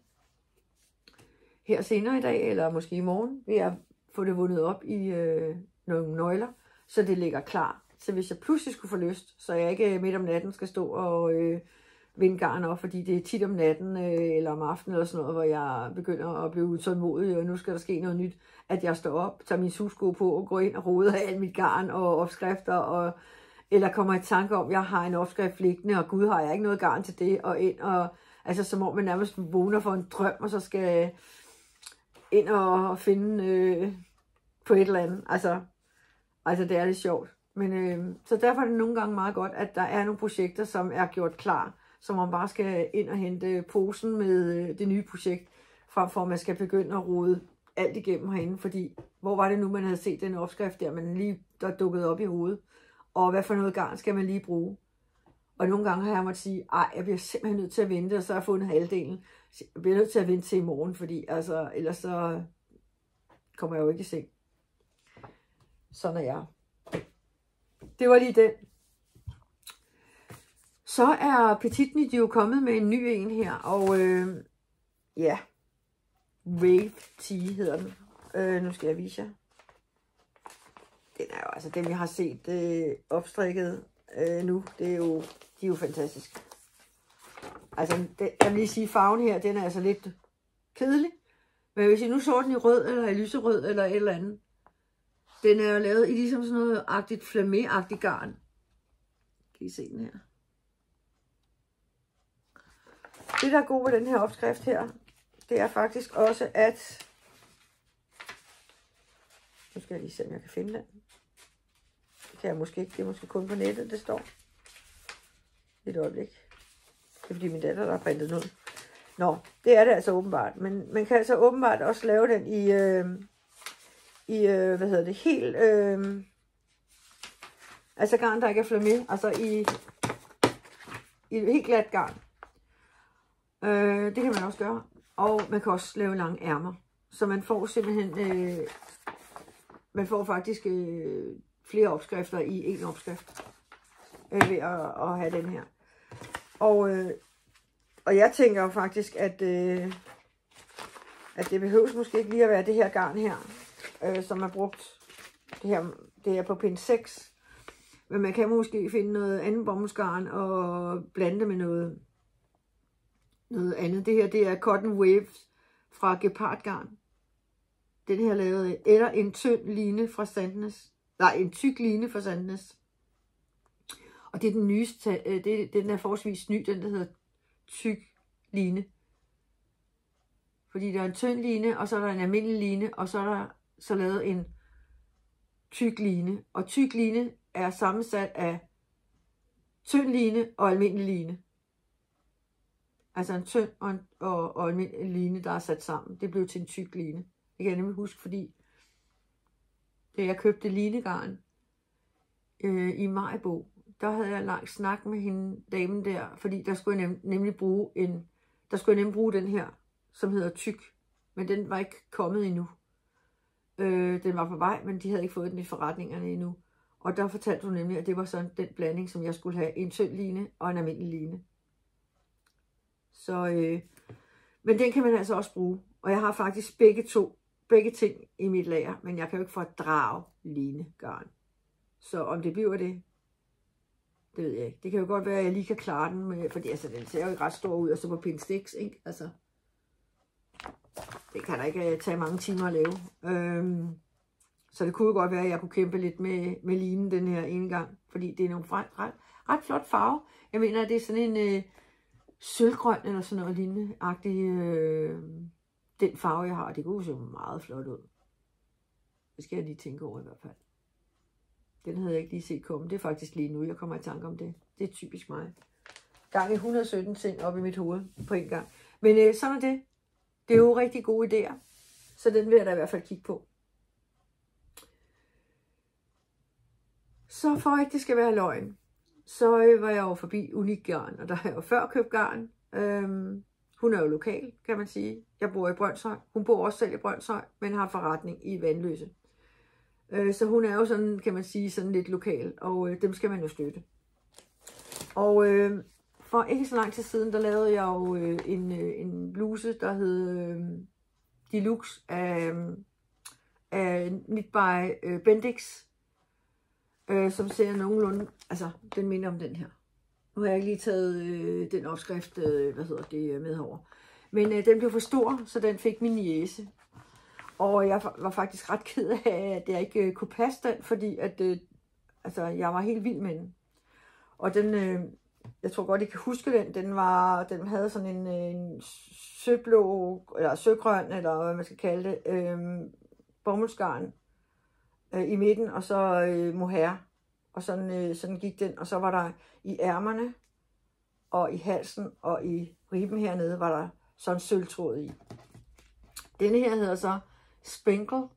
her senere i dag, eller måske i morgen, vil jeg få det vundet op i nogle nøgler, så det ligger klar. Så hvis jeg pludselig skulle få lyst, så jeg ikke midt om natten skal stå og vinde garn op, fordi det er tit om natten eller om aftenen eller sådan noget, hvor jeg begynder at blive utålmodig, og nu skal der ske noget nyt, at jeg står op, tager min susko på og går ind og roder alt mit garn og opskrifter, eller kommer i tanke om, at jeg har en opskrift liggende, og gud, har jeg ikke noget garn til det, og ind og, altså som om man nærmest vågner for en drøm, og så skal ind og finde på et eller andet, altså det er lidt sjovt. Men så derfor er det nogle gange meget godt, at der er nogle projekter, som er gjort klar, så man bare skal ind og hente posen med det nye projekt, frem for at man skal begynde at rode alt igennem herinde, fordi hvor var det nu, man havde set den opskrift der, man lige der dukkede op i hovedet, og hvad for noget garn skal man lige bruge. Og nogle gange har jeg måttet sige, jeg bliver simpelthen nødt til at vente, og så har jeg fundet halvdelen. Jeg bliver nødt til at vente til i morgen, fordi altså, ellers så kommer jeg jo ikke i seng. Sådan er jeg. Det var lige den. Så er Petit Knit jo kommet med en ny en her, og ja, Wave Tea hedder den. Nu skal jeg vise jer. Den er jo altså dem, jeg har set opstrikket nu. De er jo fantastiske. Altså, jeg vil lige sige, farven her, den er altså lidt kedelig. Men hvis I nu så den i rød, eller i lyserød, eller et eller andet. Den er jo lavet i ligesom sådan noget agtigt flamé-agtigt garn. Kan I se den her? Det, der er gode ved den her opskrift her, det er faktisk også, at... Nu skal jeg lige se, om jeg kan finde den. Det kan jeg måske ikke. Det er måske kun på nettet, det står. Et øjeblik. Det er fordi min datter, der har printet noget. Nå, det er det altså åbenbart. Men man kan altså åbenbart også lave den hvad hedder det, helt, altså garn, der ikke er flamé, altså i helt glat garn. Det kan man også gøre. Og man kan også lave lange ærmer. Så man får simpelthen, man får faktisk flere opskrifter i en opskrift. Ved at have den her. Og jeg tænker jo faktisk, at det behøves måske ikke lige at være det her garn her, som er brugt. Det er på pind 6. Men man kan måske finde noget andet bomuldsgarn og blande det med noget andet. Det her, det er Cotton Waves fra Gepard garn. Den her lavet, eller en tynd line fra Sandnes. Nej, en tyk line fra Sandnes. Og det er den nyeste, den er forholdsvis ny, den der hedder tyk line. Fordi der er en tynd line, og så er der en almindelig line, og så er der så lavet en tyk line. Og tyk line er sammensat af tynd line og almindelig line. Altså en tynd og almindelig line, der er sat sammen. Det blev til en tyk line. Det kan jeg nemlig huske, fordi da jeg købte linegarn i Majbo, der havde jeg langt snak med hende, damen der, fordi der skulle jeg nemlig bruge den her, som hedder tyk. Men den var ikke kommet endnu. Den var på vej, men de havde ikke fået den i forretningerne endnu. Og der fortalte hun nemlig, at det var sådan den blanding, som jeg skulle have. En tynd line og en almindelig line. Så, men den kan man altså også bruge. Og jeg har faktisk begge ting i mit lager, men jeg kan jo ikke fordrage linegarn. Så om det bliver det, det ved jeg ikke. Det kan jo godt være, at jeg lige kan klare den, med, fordi altså, den ser jo ret stor ud, og så på pind 6, ikke? Altså, det kan da ikke tage mange timer at lave. Så det kunne jo godt være, at jeg kunne kæmpe lidt med linen den her ene gang, fordi det er nogle ret flot farve. Jeg mener, at det er sådan en sølvgrøn eller sådan noget lignende-agtig, den farve, jeg har. Det kunne se meget flot ud. Det skal jeg lige tænke over i hvert fald. Den havde jeg ikke lige set komme. Det er faktisk lige nu, jeg kommer i tanke om det. Det er typisk mig. Gang i 117 ting op i mit hoved på en gang. Men sådan er det. Det er jo rigtig gode idéer. Så den vil jeg da i hvert fald kigge på. Så for at det skal være løgn, så var jeg jo forbi Unik Garn, og der har jeg jo før købt garn. Hun er jo lokal, kan man sige. Jeg bor i Brønshøj. Hun bor også selv i Brønshøj, men har forretning i Vanløse. Så hun er jo sådan, kan man sige, sådan lidt lokal, og dem skal man jo støtte. Og for ikke så lang tid siden, der lavede jeg jo en bluse, der hed Deluxe af Knit by Bendix, som ser nogenlunde, altså den minder om den her. Nu har jeg ikke lige taget den opskrift, med herover. Men den blev for stor, så den fik min niece. Og jeg var faktisk ret ked af, at jeg ikke kunne passe den, fordi at, jeg var helt vild med den. Og den, jeg tror godt, I kan huske den, den havde sådan en søblå, eller søgrøn, eller hvad man skal kalde det, bomuldsgarn i midten, og så mohair. Og sådan gik den, og så var der i ærmerne, og i halsen, og i ribben hernede, var der sådan sølvtråd i. Denne her hedder så Sprinkle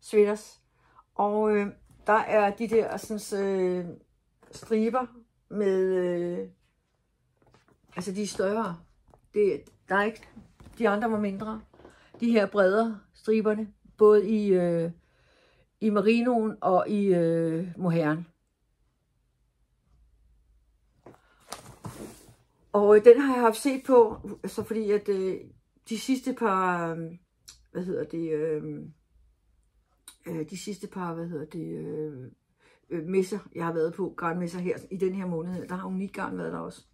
Sweaters, og der er de der sådan, striber med, altså de er større, der er ikke, de andre var mindre, de her bredere striberne, både i merinoen og i mohairen. Og den har jeg haft set på, så fordi at de sidste par, messer, jeg har været på, garnmesser her, i den her måned her, der har Unik Garn været der også.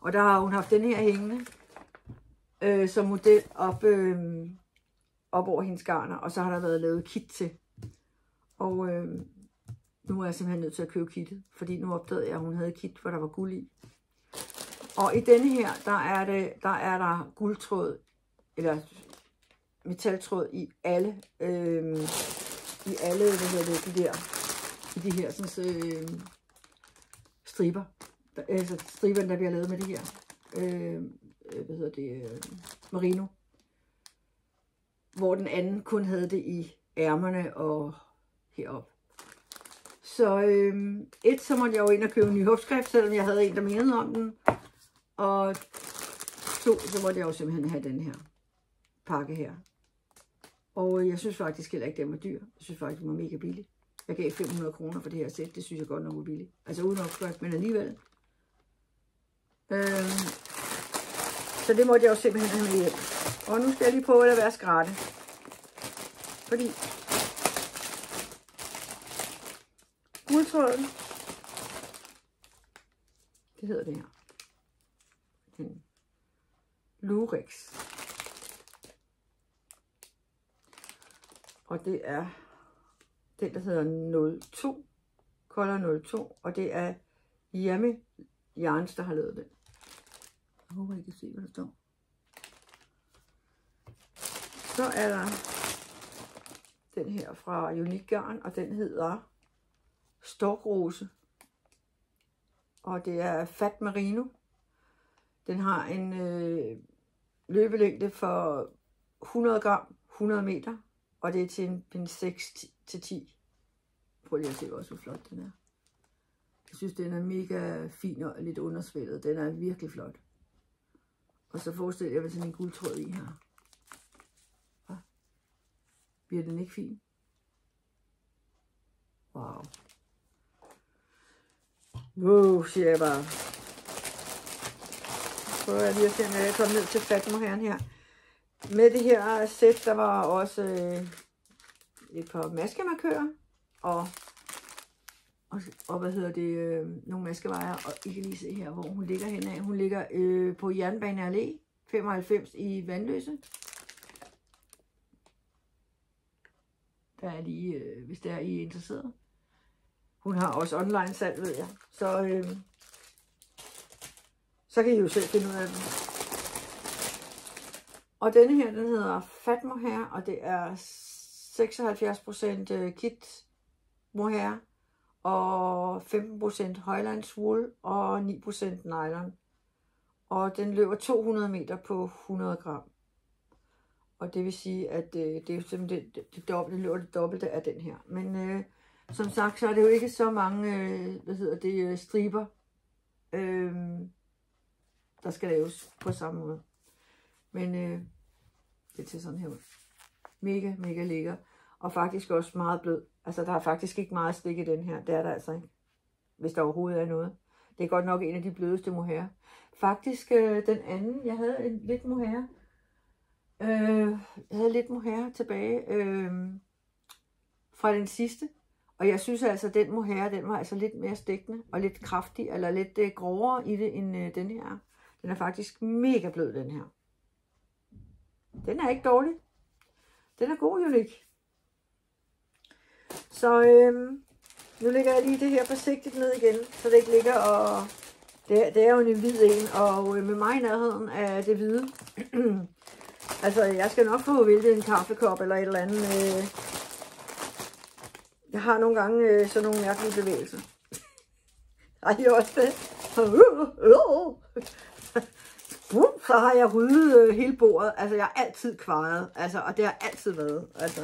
Og der har hun haft den her hængende, som model op over hendes garner, og så har der været lavet kit til. Og nu er jeg simpelthen nødt til at købe kittet, fordi nu opdagede jeg, at hun havde et kit, hvor der var guld i. Og i denne her, der er der guldtråd, eller metaltråd i alle, de her sådan, striber. Altså striberne, der bliver lavet med det her, merino. Hvor den anden kun havde det i ærmerne og heroppe. Så så måtte jeg jo ind og købe en ny opskrift, selvom jeg havde en, der mindede om den. Og 2, så måtte jeg jo simpelthen have den her pakke her. Og jeg synes faktisk heller ikke, den var dyr. Jeg synes faktisk, den var mega billig. Jeg gav 500 kroner for det her sæt. Det synes jeg godt nok var billigt. Altså uden opskrift, men alligevel. Så det måtte jeg jo simpelthen have med hjem. Og nu skal jeg lige prøve at lade være skrætte. Fordi guldtråden, det hedder det her. Lurex. Og det er den, der hedder 02. Color 02. Og det er Yummy Yarns, der har lavet den. Jeg håber, I kan se, hvad der står. Så er der den her fra Unik Garn, og den hedder Storkrose. Og det er fat merino. Den har en løbelængde for 100 gram, 100 meter. Og det er til en pind 6-10. Prøv lige at se også, hvor flot den er. Jeg synes, den er mega fin og lidt undersvældet. Den er virkelig flot. Og så forestiller jeg mig sådan en guldtråd i her. Ja. Bliver den ikke fin? Wow. Wow, siger jeg bare. Prøver jeg lige at se, om jeg kommer ned til fatmohæren her. Med det her sæt, der var også et par maskemarkører, og hvad hedder det, nogle maskevejer, og I kan lige se her, hvor hun ligger henne. Hun ligger på Jernbane Allé, 95 i Vandløse. Der er lige, hvis der er I er interesseret. Hun har også online salg, ved jeg. Så kan I jo selv finde ud af den. Og denne her, den hedder Fat Mohair, og det er 76% kit mohair, og 15% Highlands wool, og 9% nylon. Og den løber 200 meter på 100 gram. Og det vil sige, at det er simpelthen den løber det dobbelte af den her. Men som sagt, så er det jo ikke så mange, striber, der skal laves på samme måde. Men det ser sådan her ud. Mega, mega lækker. Og faktisk også meget blød. Altså, der er faktisk ikke meget stik i den her. Det er der altså ikke. Hvis der overhovedet er noget. Det er godt nok en af de blødeste mohair. Faktisk den anden, jeg havde lidt mohair. Jeg havde lidt mohair tilbage fra den sidste. Og jeg synes altså, at den mohair, den var altså lidt mere stikkende. Og lidt kraftig, eller lidt grovere i det, end den her. Den er faktisk mega blød, den her. Den er ikke dårlig. Den er god, Unik. Så nu lægger jeg lige det her forsigtigt ned igen, så det ikke ligger og... Det er jo en hvid en, og med mig i nærheden af det hvide. Altså, jeg skal nok få væltet en kaffekop eller et eller andet. Jeg har nogle gange sådan nogle mærkelige bevægelser. Har I også det? Så har jeg ryddet hele bordet. Altså, jeg har altid kvaret. Altså, og det har altid været. Altså.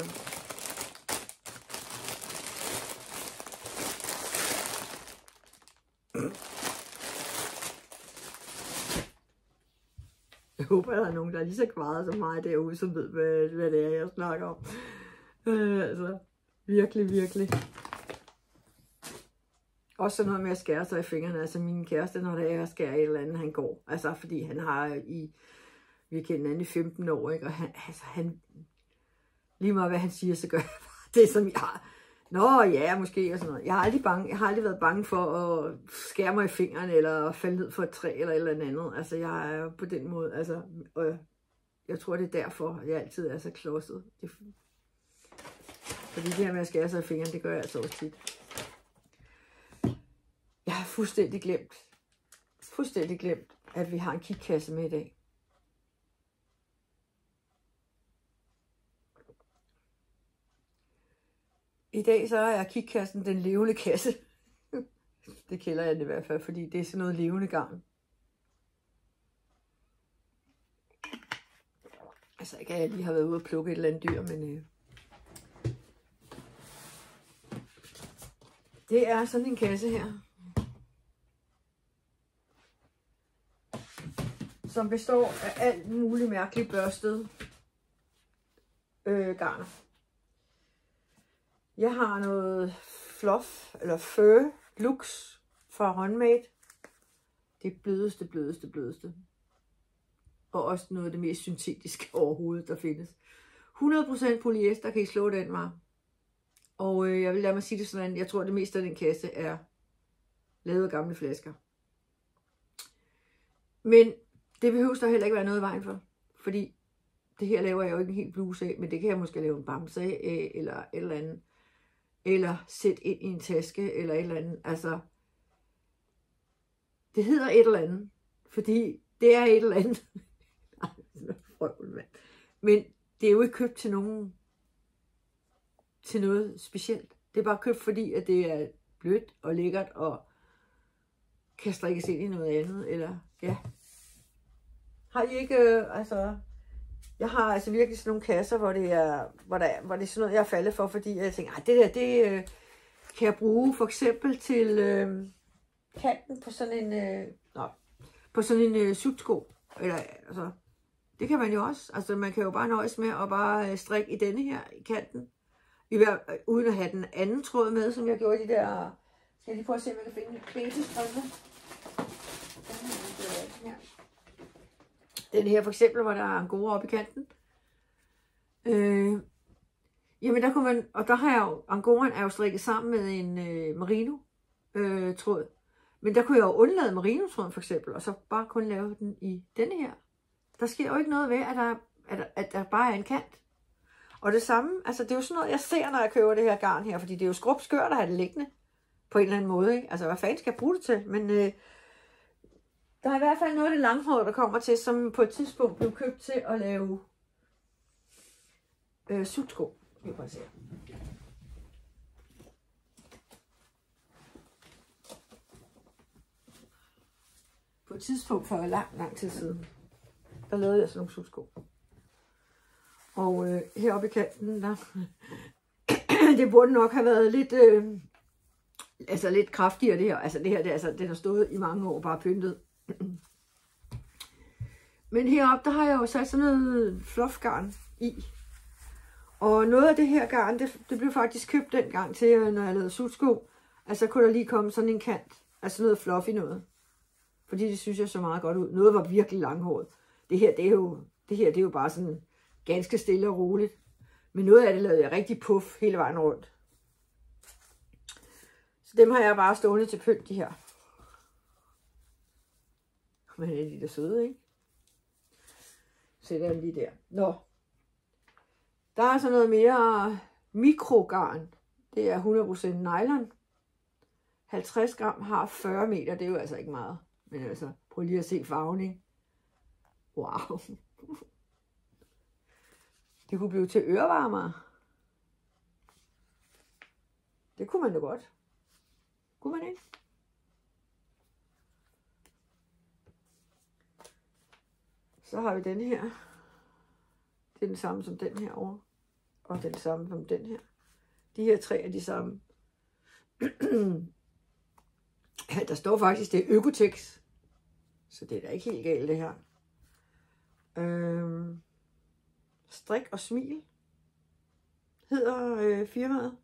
Jeg håber, der er nogen, der er lige så kvaret som mig derude, som ved, hvad det er, jeg snakker om. Altså, virkelig, virkelig. Også sådan noget med at skære sig i fingrene. Altså min kæreste, når der er at skære et eller andet, han går. Altså fordi han har vi kender hinanden i 15 år, ikke? Og han lige meget hvad han siger, så gør jeg bare det, som jeg har. Nå ja, måske og sådan noget. Jeg har aldrig været bange for at skære mig i fingrene, eller falde ned for et træ, eller et eller andet. Altså jeg er på den måde, altså, og jeg tror det er derfor, jeg altid er så klodset. Fordi det her med at skære sig i fingrene, det gør jeg altså også tit. Jeg har fuldstændig glemt, at vi har en kitkasse med i dag. I dag så er kitkassen den levende kasse. Det kalder jeg det i hvert fald, fordi det er sådan noget levende garn. Altså ikke at jeg lige har været ude og plukke et eller andet dyr, men det er sådan en kasse her. Som består af alt muligt mærkeligt børstet garner. Jeg har noget fluff, eller fur lux fra Håndmade. Det blødeste. Og også noget af det mest syntetiske overhovedet, der findes. 100% polyester, kan I slå den mig. Og jeg vil lade mig sige det sådan, jeg tror det meste af den kasse er lavet af gamle flasker. Men det behøver der heller ikke være noget i vejen for. Fordi det her laver jeg jo ikke en helt bluse af, men det kan jeg måske lave en bamse af, eller et eller andet. Eller sætte ind i en taske, eller et eller andet. Altså, det hedder et eller andet. Fordi det er et eller andet. Men det er jo ikke købt til nogen, til noget specielt. Det er bare købt fordi, at det er blødt og lækkert, og kan strikkes ind i noget andet, eller ja. Har I ikke, altså, jeg har altså virkelig sådan nogle kasser, hvor det er sådan noget, jeg er faldet for, fordi jeg tænker, det der, det kan jeg bruge for eksempel til kanten på sådan en sutsko, eller altså, det kan man jo også, altså man kan jo bare nøjes med at bare strikke i denne her i kanten, uden at have den anden tråd med, som jeg gjorde i de der, skal jeg lige prøve at se, om jeg kan finde en betestrømpe. Den her for eksempel, hvor der er en gode oppe i kanten. Jamen der kunne man, og der har jeg jo, angoraen er jo strikket sammen med en merino tråd. Men der kunne jeg jo undlade merino-tråden for eksempel, og så bare kun lave den i denne her. Der sker jo ikke noget ved, at der bare er en kant. Og det samme, altså det er jo sådan noget, jeg ser, når jeg køber det her garn her, fordi det er jo skrubskørt at have det liggende på en eller anden måde, ikke? Altså hvad fanden skal jeg bruge det til? Men der er i hvert fald noget af det langhårede, der kommer til, som på et tidspunkt blev købt til at lave sutsko. På et tidspunkt for lang tid siden, der lavede jeg sådan nogle sutsko. Og heroppe i kanten, der, det burde nok have været lidt, lidt kraftigere det her. Altså det her, det har stået i mange år bare pyntet. Men heroppe, der har jeg jo sat sådan noget fluffgarn i. Og noget af det her garn, det blev faktisk købt dengang til, når jeg lavede sutsko. Altså kunne der lige komme sådan en kant, altså noget fluffy noget. Fordi det synes jeg så meget godt ud. Noget var virkelig langhåret. Det her, det er jo bare sådan ganske stille og roligt. Men noget af det lavede jeg rigtig puff hele vejen rundt. Så dem har jeg bare stående til pynt, de her. Men er de der søde, ikke? Sætter jeg lige der. Nå. Der er så noget mere mikrogarn. Det er 100% nylon. 50 gram har 40 meter. Det er jo altså ikke meget. Men altså, prøv lige at se farven, ikke? Wow. Det kunne blive til ørevarmere. Det kunne man jo godt. Kunne man ikke? Så har vi den her. Det er den samme som den her over. Og den samme som den her. De her tre er de samme. Ja, der står faktisk, det er Økotex. Så det er da ikke helt galt, det her. Strik og smil hedder firmaet.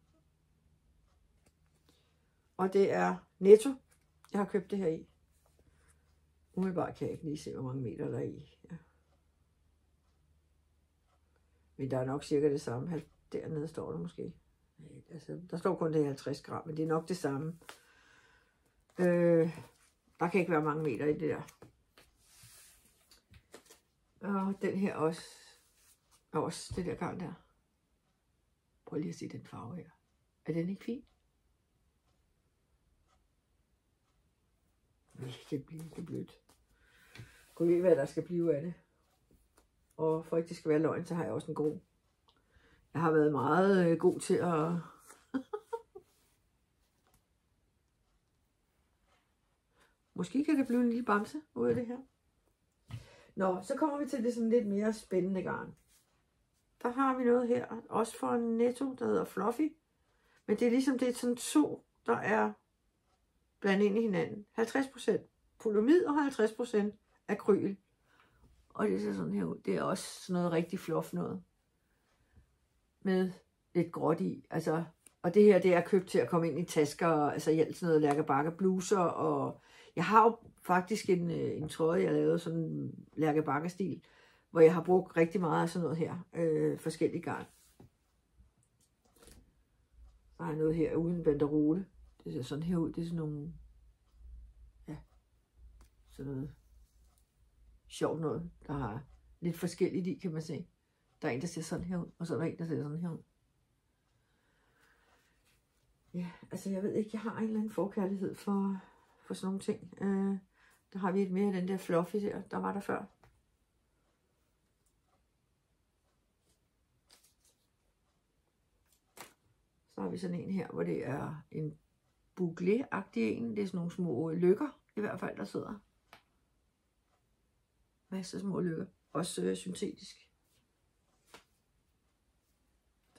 Og det er Netto, jeg har købt det her i. Umiddelbart kan jeg ikke lige se, hvor mange meter der er i. Ja. Men der er nok cirka det samme. Dernede står der måske. Altså, der står kun det 50 gram, men det er nok det samme. Der kan ikke være mange meter i det der. Og den her også det der garn der. Prøv lige at se den farve her. Er den ikke fin? Det bliver blødt. Gå ved, hvad der skal blive af det. Og for ikke det skal være løgn, så har jeg også en god. Jeg har været meget god til at... Måske kan det blive en lille bamse ud af det her. Nå, så kommer vi til det sådan lidt mere spændende garn. Der har vi noget her, også for en Netto, der hedder Fluffy. Men det er ligesom, det er sådan to, der er blandet ind i hinanden. 50% polyamid og 50% akryl. Og det ser sådan her ud. Det er også sådan noget rigtig fluff noget. Med lidt gråt i. Altså, og det her, det er købt til at komme ind i tasker, altså i alt sådan noget lærkebakke bluser. Og jeg har jo faktisk en trøje, jeg lavede sådan en lærkebakke-stil, hvor jeg har brugt rigtig meget af sådan noget her. Forskellige garn. Der er noget her uden banderole. Det ser sådan her ud. Det er sådan nogle... Ja. Sådan noget sjovt noget, der har lidt forskelligt i, kan man se. Der er en, der ser sådan her ud, og så er der en, der ser sådan her ud. Ja, altså jeg ved ikke, jeg har en eller anden forkærlighed for sådan nogle ting. Der har vi et mere af den der fluffy der var der før. Så har vi sådan en her, hvor det er en bouclé-agtig en. Det er sådan nogle små lykker, i hvert fald, der sidder. Masser af små lykker. Også syntetisk.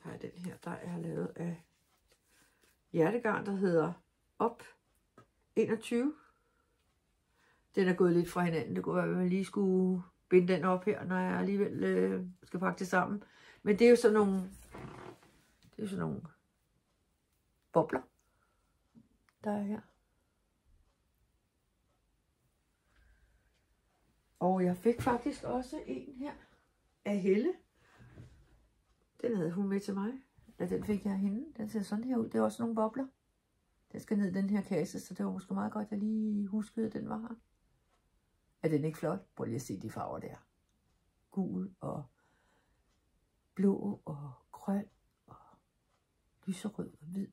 Der er den her, der er lavet af hjertegarn, der hedder Op 21. Den er gået lidt fra hinanden. Det kunne være, at man lige skulle binde den op her, når jeg alligevel skal pakke det sammen. Men det er jo sådan nogle, bobler, der er her. Og jeg fik faktisk også en her af Helle. Den havde hun med til mig. Ja, den fik jeg af hende. Den ser sådan her ud. Det er også nogle bobler. Den skal ned i den her kasse, så det var måske meget godt, at jeg lige huskede, at den var her. Er den ikke flot? Prøv lige at se de farver der. Gul og blå og grøn og lyserød og hvid.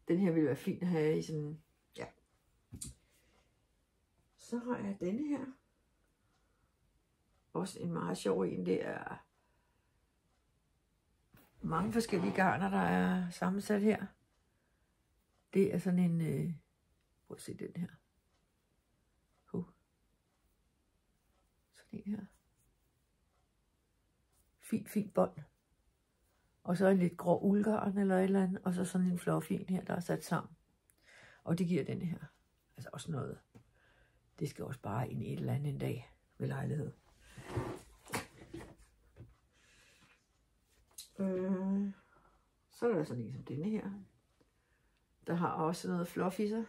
Den her ville være fin at have i sådan, ja. Så har jeg denne her. Også en meget sjov en. Det er mange forskellige garner, der er sammensat her. Det er sådan en, prøv at se den her. Sådan en her. Fint bånd. Og så en lidt grå uldgarn eller et eller andet. Og så sådan en fluffy en her, der er sat sammen. Og det giver denne her. Altså også noget. Det skal også bare ind i et eller andet en dag ved lejlighed. Så er der sådan en som denne her. Der har også noget fluff i sig.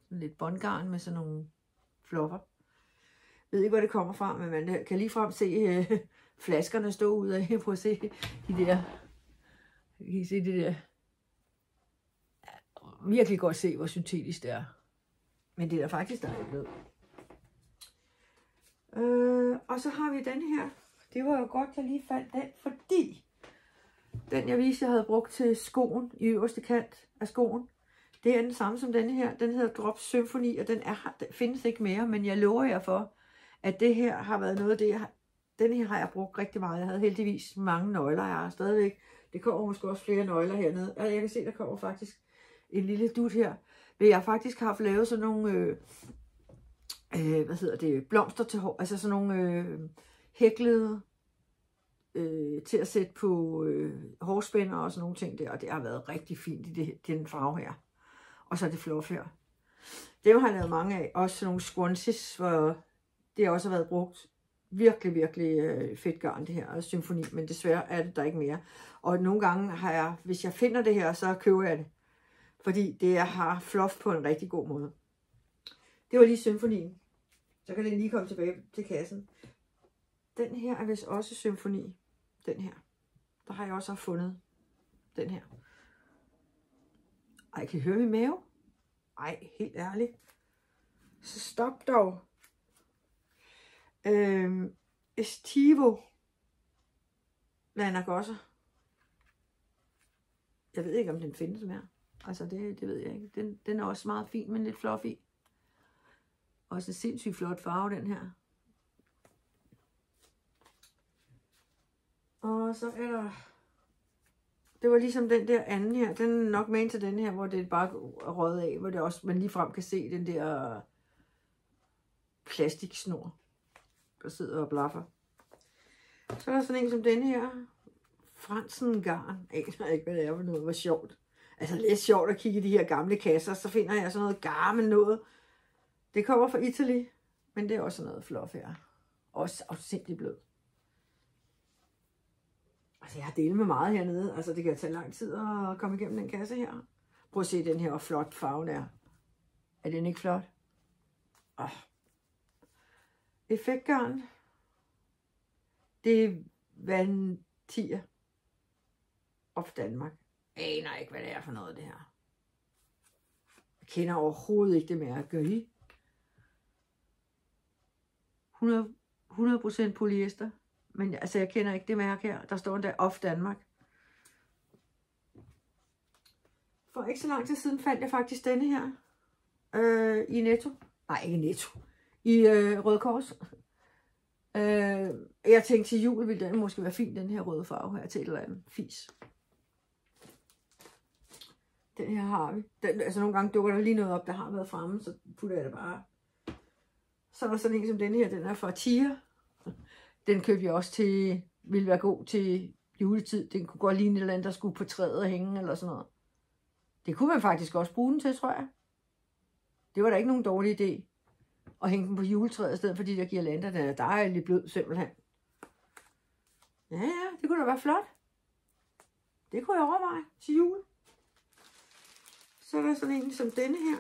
Sådan lidt båndgarn med sådan nogle fluffer. Jeg ved ikke, hvor det kommer fra, men man kan ligefrem se flaskerne stå ud af. Prøv at se de der. I kan se det der. Virkelig godt se, hvor syntetisk det er. Men det er da faktisk dejligt blød. Og så har vi den her. Det var jo godt, jeg lige fandt den, fordi den jeg viste, jeg havde brugt til skoen i øverste kant af skoen, det er den samme som denne her. Den hedder Drop Symphony, og den findes ikke mere, men jeg lover jer for, at det her har været noget af det, den her har jeg brugt rigtig meget. Jeg havde heldigvis mange nøgler, jeg har stadigvæk. Det kommer måske også flere nøgler hernede. Jeg kan se, der kommer faktisk en lille dut her. Men jeg har faktisk haft lavet sådan nogle, blomster til hår, altså sådan nogle hæklede til at sætte på hårspænder og sådan nogle ting der, og det har været rigtig fint i den farve her. Og så er det fluff her. Dem har jeg lavet mange af, også nogle scrunchies, hvor det også har været brugt. Virkelig fedt garn det her, og symfoni, men desværre er det der ikke mere. Og nogle gange har jeg, hvis jeg finder det her, så køber jeg det. Fordi det har fluff på en rigtig god måde. Det var lige symfonien. Så kan den lige komme tilbage til kassen. Den her er vist også symfoni. Den her. Der har jeg også fundet den her. Ej, kan I høre min mave? Ej, helt ærligt. Så stop dog. Estivo Lanagosser. Jeg ved ikke, om den findes mere. Altså, det ved jeg ikke. Den er også meget fin, men lidt fluffy. Også en sindssygt flot farve, den her. Og så er der... Det var ligesom den der anden her. Den er nok med til den her, hvor det er bare røget af. Hvor det også, man ligefrem kan se den der plastiksnor, der sidder og blaffer. Så er der sådan en som denne her. Fransen garn. Jeg aner ikke, hvad det er for noget. Hvor sjovt. Altså lidt sjovt at kigge i de her gamle kasser. Så finder jeg sådan noget gammel noget. Det kommer fra Italy. Men det er også noget fluff her. Også afsindigt blød. Altså jeg har delt med meget hernede. Altså det kan tage lang tid at komme igennem den kasse her. Prøv at se den her flot farve der. Er den ikke flot? Effektgarn. Det er Vantier of Danmark. Jeg aner ikke, hvad det er for noget, det her. Jeg kender overhovedet ikke det mærke. Gør I? 100% polyester. Men altså, jeg kender ikke det mærke her. Der står der of Danmark. For ikke så lang tid siden fandt jeg faktisk denne her. I Netto. Nej, ikke Netto. I Røde Kors. Jeg tænkte til jul ville den måske være fin, den her røde farve her til et eller andet fis. Den her har vi. Altså nogle gange dukker der lige noget op, der har været fremme, så putter jeg det bare. Så er der sådan en som denne her, den er fra Tier. Den købte jeg også til, ville være god til juletid. Den kunne godt ligne et eller andet, der skulle på træet og hænge eller sådan noget. Det kunne man faktisk også bruge den til, tror jeg. Det var da ikke nogen dårlig idé at hænge den på juletræet, i stedet for de der girlander. Den er dejligt blød, simpelthen. Ja, det kunne da være flot. Det kunne jeg overveje til jul. Så er der sådan en som denne her.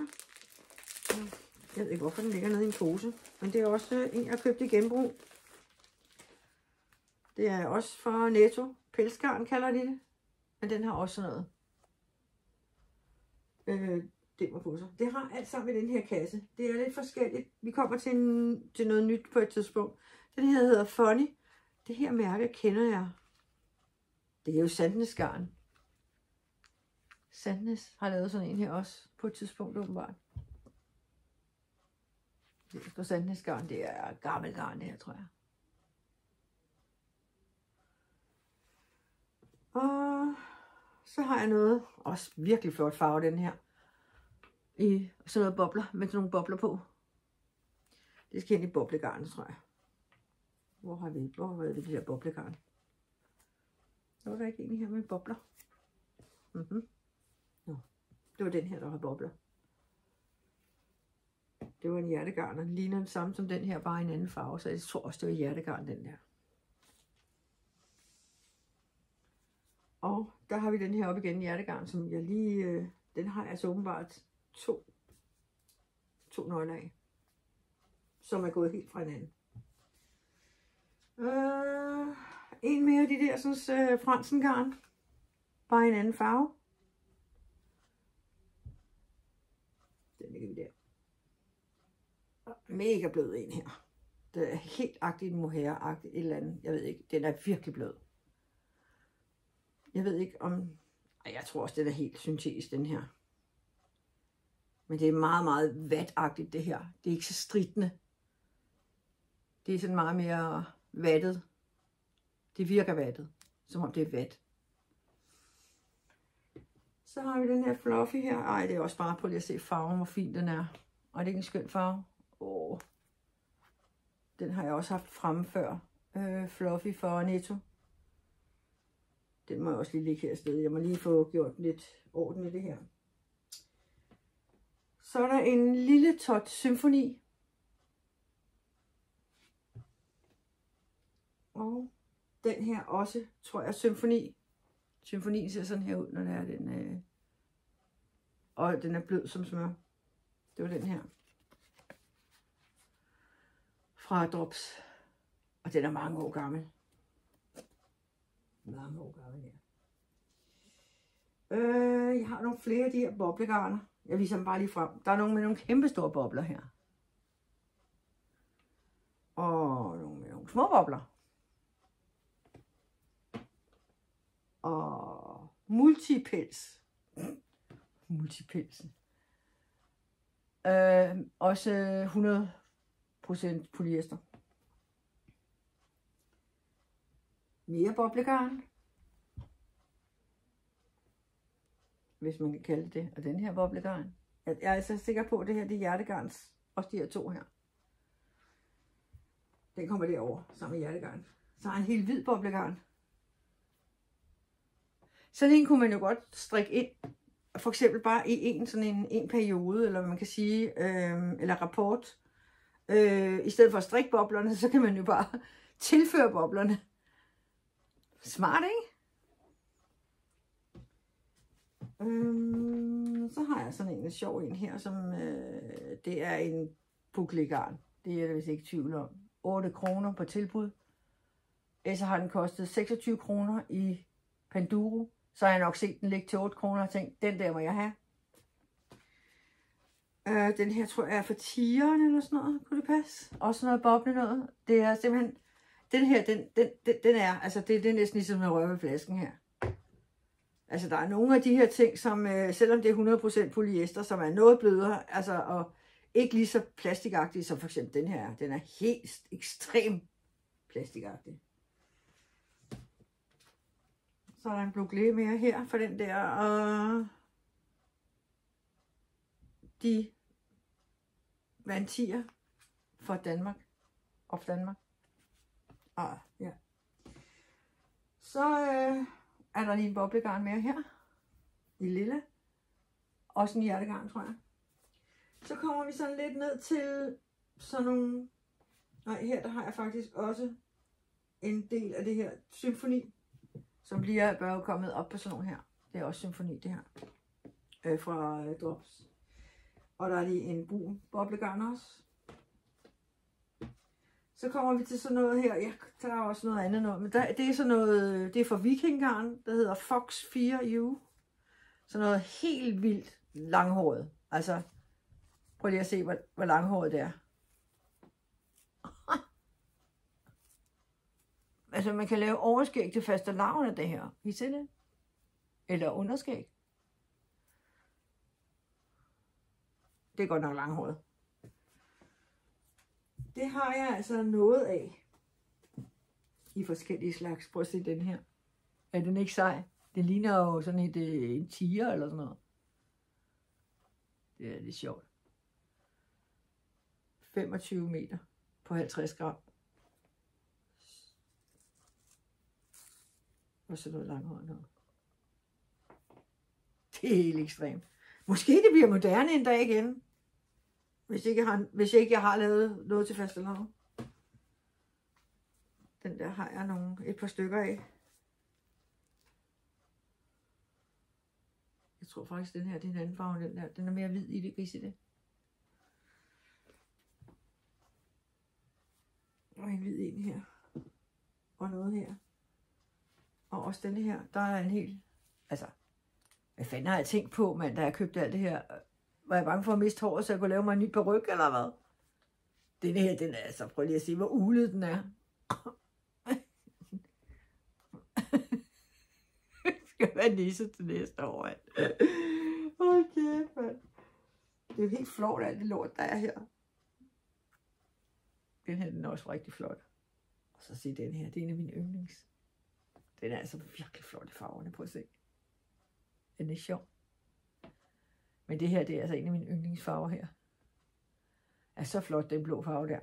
Jeg ved ikke, hvorfor den ligger nede i en pose. Men det er også en, jeg købte i genbrug. Det er også fra Netto. Pelsgarn kalder de det. Men den har også sådan noget. Dimmer på sig. Det har alt sammen i den her kasse. Det er lidt forskelligt. Vi kommer til noget nyt på et tidspunkt. Den her hedder Funny. Det her mærke kender jeg. Det er jo Sandnes garn. Sandnes har lavet sådan en her også på et tidspunkt åbenbart. Det er Sandnes garn. Det er gammel garn det her, tror jeg. Og så har jeg noget, også virkelig flot farve den her. I sådan noget bobler, med sådan nogle bobler på. Det skal ind i boblegarn, tror jeg. Hvor har vi det her boblegarn? Der var der ikke en her med bobler. Nå, det var den her, der har bobler. Det var en hjertegarn, og den ligner den samme som den her, bare i en anden farve. Så jeg tror også, det var hjertegarn, den der. Og der har vi den her op igen, hjertegarn, som jeg lige... den har jeg altså åbenbart to nøgler af, som er gået helt fra hinanden. En mere af de der sådan, fransengarn, bare i en anden farve. Den ligger vi der. Mega blød en her. Det er helt agtigt mohair-agtigt et eller andet. Jeg ved ikke, den er virkelig blød. Jeg ved ikke om... Jeg tror også, den er helt syntetisk, den her. Men det er meget, meget vatagtigt, det her. Det er ikke så stridende. Det er sådan meget mere vattet. Det virker vattet, som om det er vat. Så har vi den her fluffy her. Ej, det er også bare på lige at se farven, hvor fin den er. Og det er ikke en skøn farve. Den har jeg også haft fremme før. Fluffy for Netto. Den må jeg også lige ligge her et sted. Jeg må lige få gjort lidt orden i det her. Så er der en lille tot symfoni. Og den her også, tror jeg, symfoni. Symfonien ser sådan her ud, når det er den. Og den er blød som smør. Det var den her. Fra Drops. Og den er mange år gammel. Mange år gammel her. Jeg har nogle flere af de her boblegarner. Jeg viser dem bare lige frem. Der er nogle med nogle kæmpe store bobler her. Og nogle med nogle små bobler. Og multipels. Multipelsen. Også 100% polyester. Mere boblegarn. Hvis man kan kalde det. Og den her boblegarn. Jeg er altså sikker på, at det her det er hjertegarns. Også de her to her. Den kommer derover sammen med hjertegarn. Så har en helt hvid boblegarn. Sådan en kunne man jo godt strikke ind. For eksempel bare i en periode, eller hvad man kan sige, eller rapport. I stedet for at strikke boblerne, så kan man jo bare tilføre boblerne. Smart, ikke? Så har jeg sådan en sjov en her, som det er en buklegarn. Det er jeg vist ikke i tvivl om. 8 kroner på tilbud. Så har den kostet 26 kroner i Panduro. Så har jeg nok set den ligge til 8 kroner og tænkt, den der må jeg have. Den her tror jeg er for tigeren eller sådan noget. Kunne det passe? Også noget boble noget. Det er simpelthen... Den her, den er... Altså det er næsten ligesom at røre ved flasken her. Altså der er nogle af de her ting, som selvom det er 100% polyester, som er noget blødere, altså og ikke lige så plastikagtige som for eksempel den her. Den er helt ekstremt plastikagtig. Så er der en boucle mere her for den der, og de vantier for Danmark. Of Danmark. Ja. Så er der lige en boblegarn mere her. I lilla. Også en hjertegarn, tror jeg. Så kommer vi sådan lidt ned til sådan nogle... Nej, her der har jeg faktisk også en del af det her symfoni, som lige er kommet op på sådan nogle her. Det er også symfoni, det her. Fra Drops. Og der er lige en brun boblegarn også. Så kommer vi til sådan noget her. Jeg tager også noget andet noget. Men det er sådan noget, det er fra Vikinggarn, der hedder Fox 4U. Sådan noget helt vildt langhåret. Altså, prøv lige at se, hvor langhåret det er. Altså, man kan lave overskæg til fastelavn af det her. I ser det? Eller underskæg. Det er godt nok langhåret. Det har jeg altså noget af. I forskellige slags. Prøv at se den her. Er den ikke sej? Det ligner jo sådan en tiger eller sådan noget. Det er lidt sjovt. 25 meter på 50 gram. Og så noget langhåret noget. Det er helt ekstremt. Måske det bliver moderne en dag igen. Hvis ikke jeg har lavet noget til fastelavn. Den der har jeg et par stykker af. Jeg tror faktisk, den her det er en anden farve, den der. Den er mere hvid i det, kan I se det? Og en hvid en her. Og noget her. Og også denne her. Der er en helt... Altså, hvad fanden har jeg tænkt på, mand, da jeg købte alt det her? Var jeg bange for at miste håret, så jeg kunne lave mig en ny paryk, eller hvad? Denne her, den er altså... Prøv lige at se, hvor ulet den er. Skal være nisse til næste år. Okay, mand. Det er jo helt flot, alt det lort, der er her. Den her, den er også rigtig flot. Og så se den her, det er en af mine yndlings. Den er altså virkelig flot i farverne, prøv at se. Den er sjov. Men det her, det er altså en af mine yndlingsfarver her. Er så flot, den blå farve der.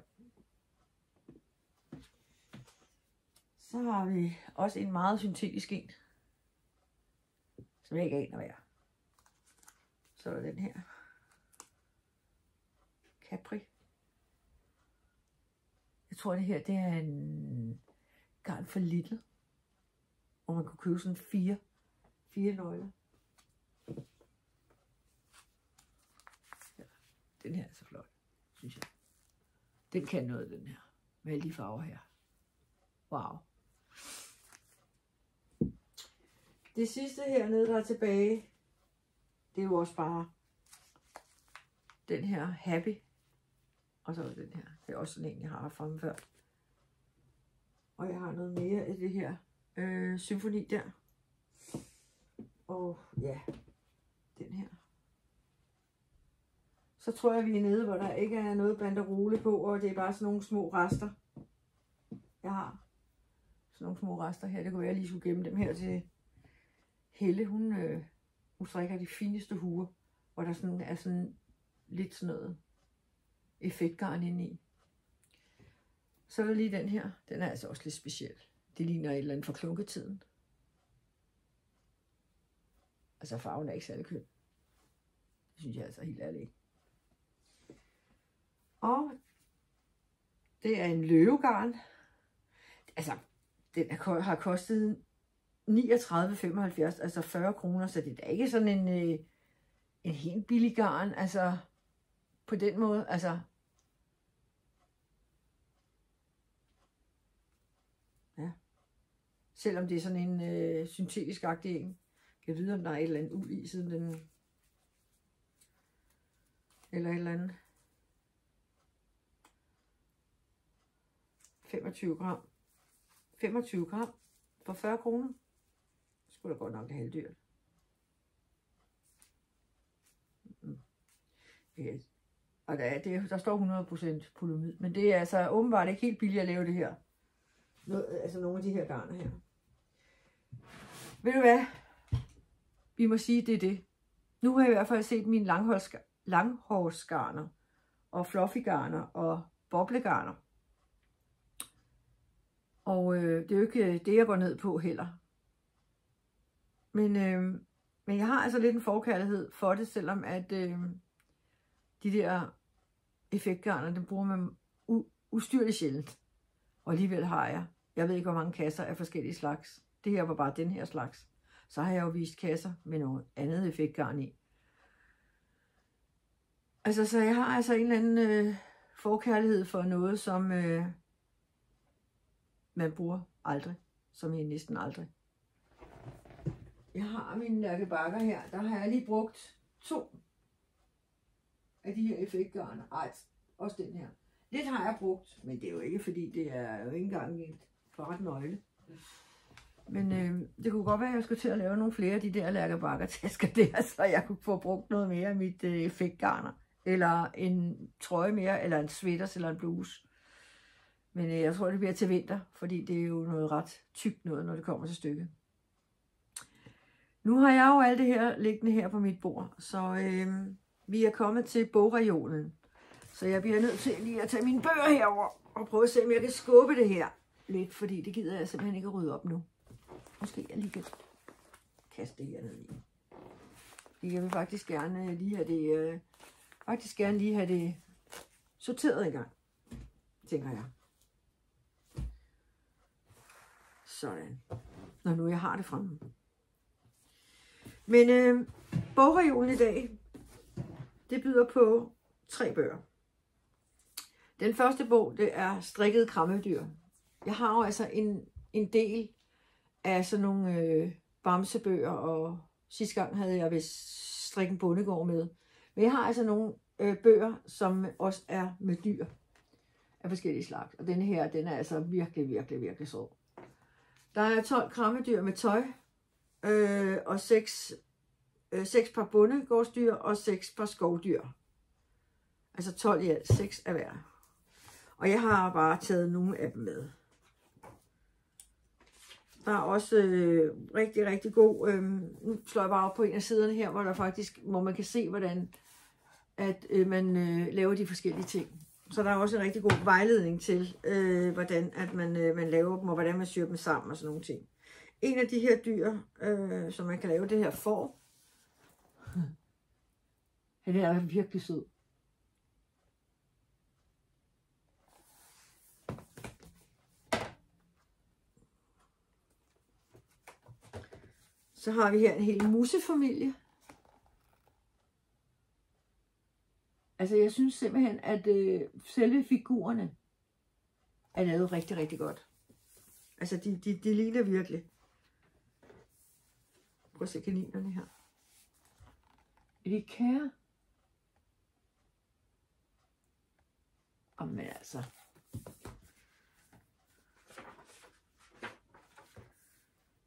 Så har vi også en meget syntetisk en. Som jeg ikke aner hvad er. Så er der den her. Capri. Jeg tror det her, det er en garn for Lidl. Hvor man kunne købe sådan fire nøgler. Ja, den her er så flot, synes jeg. Den kan noget, den her. Med alle de farver her. Wow. Det sidste hernede, der er tilbage, det er jo også bare den her Happy. Og så den her. Det er også sådan en, jeg har fremme før. Og jeg har noget mere af det her symfoni der. Og ja, den her. Så tror jeg, vi er nede, hvor der ikke er noget banderole på, og det er bare sådan nogle små rester. Jeg har sådan nogle små rester her. Det kunne være, jeg lige skulle gemme dem her til Helle. Hun strikker de fineste huer, hvor der sådan er sådan lidt sådan noget effektgarn inde i. Så er der lige den her. Den er altså også lidt speciel. Det ligner et eller andet fra klunketiden. Altså farven er ikke særlig køn. Det synes jeg altså helt ærligt ikke. Og det er en løvegarn. Altså, den har kostet 39,75, altså 40 kroner, så det er da ikke sådan en helt billig garn, altså på den måde, altså. Ja. Selvom det er sådan en syntetisk-agtig en. Jeg ved, om der er et eller andet uld i, siden den, eller et eller andet. 25 gram. 25 gram for 40 kroner. Det skulle da godt nok have halvdyrt. Ja. Og der står 100% polyamid, men det er altså åbenbart ikke helt billigt at lave det her. Altså nogle af de her garner her. Ved du hvad? Vi må sige, det er det. Nu har jeg i hvert fald set mine langhårsgarner og fluffygarner og boblegarner. Og det er jo ikke det, jeg går ned på heller. Men jeg har altså lidt en forkærlighed for det, selvom at de der effektgarner, dem bruger man ustyrligt sjældent. Og alligevel har jeg ved ikke, hvor mange kasser af forskellige slags. Det her var bare den her slags. Så har jeg jo vist kasser med noget andet effektgarn i. Altså, så jeg har altså en eller anden forkærlighed for noget, som man bruger aldrig, som i næsten aldrig. Jeg har mine Lærke Bagger her, der har jeg lige brugt 2 af de her effektgarner. Ej, også den her. Lidt har jeg brugt, men det er jo ikke, fordi det er jo ikke engang et kvart nøgle. Men det kunne godt være, at jeg skulle til at lave nogle flere af de der Lærke Bagger tasker der, så jeg kunne få brugt noget mere af mit effektgarner. Eller en trøje mere, eller en sweaters, eller en bluse. Men jeg tror, det bliver til vinter, fordi det er jo noget ret tykt noget, når det kommer til stykket. Nu har jeg jo alt det her liggende her på mit bord, så vi er kommet til bogreolen. Så jeg bliver nødt til lige at tage mine bøger herover og prøve at se, om jeg kan skubbe det her lidt, fordi det gider jeg simpelthen ikke at rydde op nu. Måske jeg lige kan kaste det her ned i. Jeg vil faktisk gerne lige have det, sorteret engang, tænker jeg. Sådan. Når nu jeg har det fremme. Men bogreolen i dag, det byder på 3 bøger. Den første bog, det er Strikkede krammedyr. Jeg har jo altså en del af sådan nogle bamsebøger, og sidste gang havde jeg vist Strikken Bondegård med. Men jeg har altså nogle bøger, som også er med dyr af forskellige slags. Og denne her, den er altså virkelig, virkelig, virkelig sød. Der er 12 krammedyr med tøj, og 6 par bondegårdsdyr og 6 par skovdyr. Altså 12 i alt, 6 af hver. Og jeg har bare taget nogle af dem med. Der er også rigtig, rigtig god, nu slår jeg bare op på en af siderne her, hvor man kan se, hvordan at man laver de forskellige ting. Så der er også en rigtig god vejledning til, hvordan at man laver dem, og hvordan man syr dem sammen og sådan nogle ting. En af de her dyr, som man kan lave, det her får. Det er virkelig sød. Så har vi her en hel musefamilie. Altså jeg synes simpelthen, at selve figurerne er lavet rigtig, rigtig godt. Altså de ligner virkelig. Prøv at se kaninerne her. Er de kære? Men altså.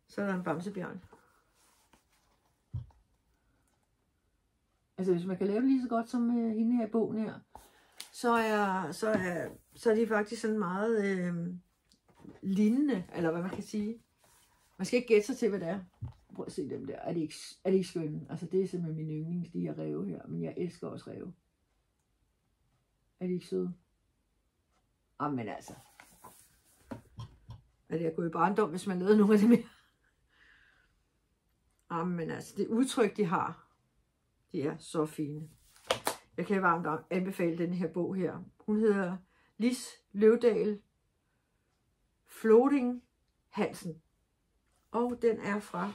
Så er der en bamsebjørn. Altså hvis man kan lave det lige så godt som hende her i bogen her, så er de faktisk sådan meget lignende, eller hvad man kan sige. Man skal ikke gætte sig til, hvad det er. Prøv at se dem der. Er det ikke skønne? Altså det er simpelthen min yndlings, de her ræve her. Men jeg elsker også ræve. Er de ikke søde? Men altså. Er det at gå i barndom, hvis man lavede nogle af dem her? Men altså, det udtryk, de har, de er så fine. Jeg kan varmt anbefale den her bog her. Hun hedder Lis Løvdal Floating Hansen. Og den er fra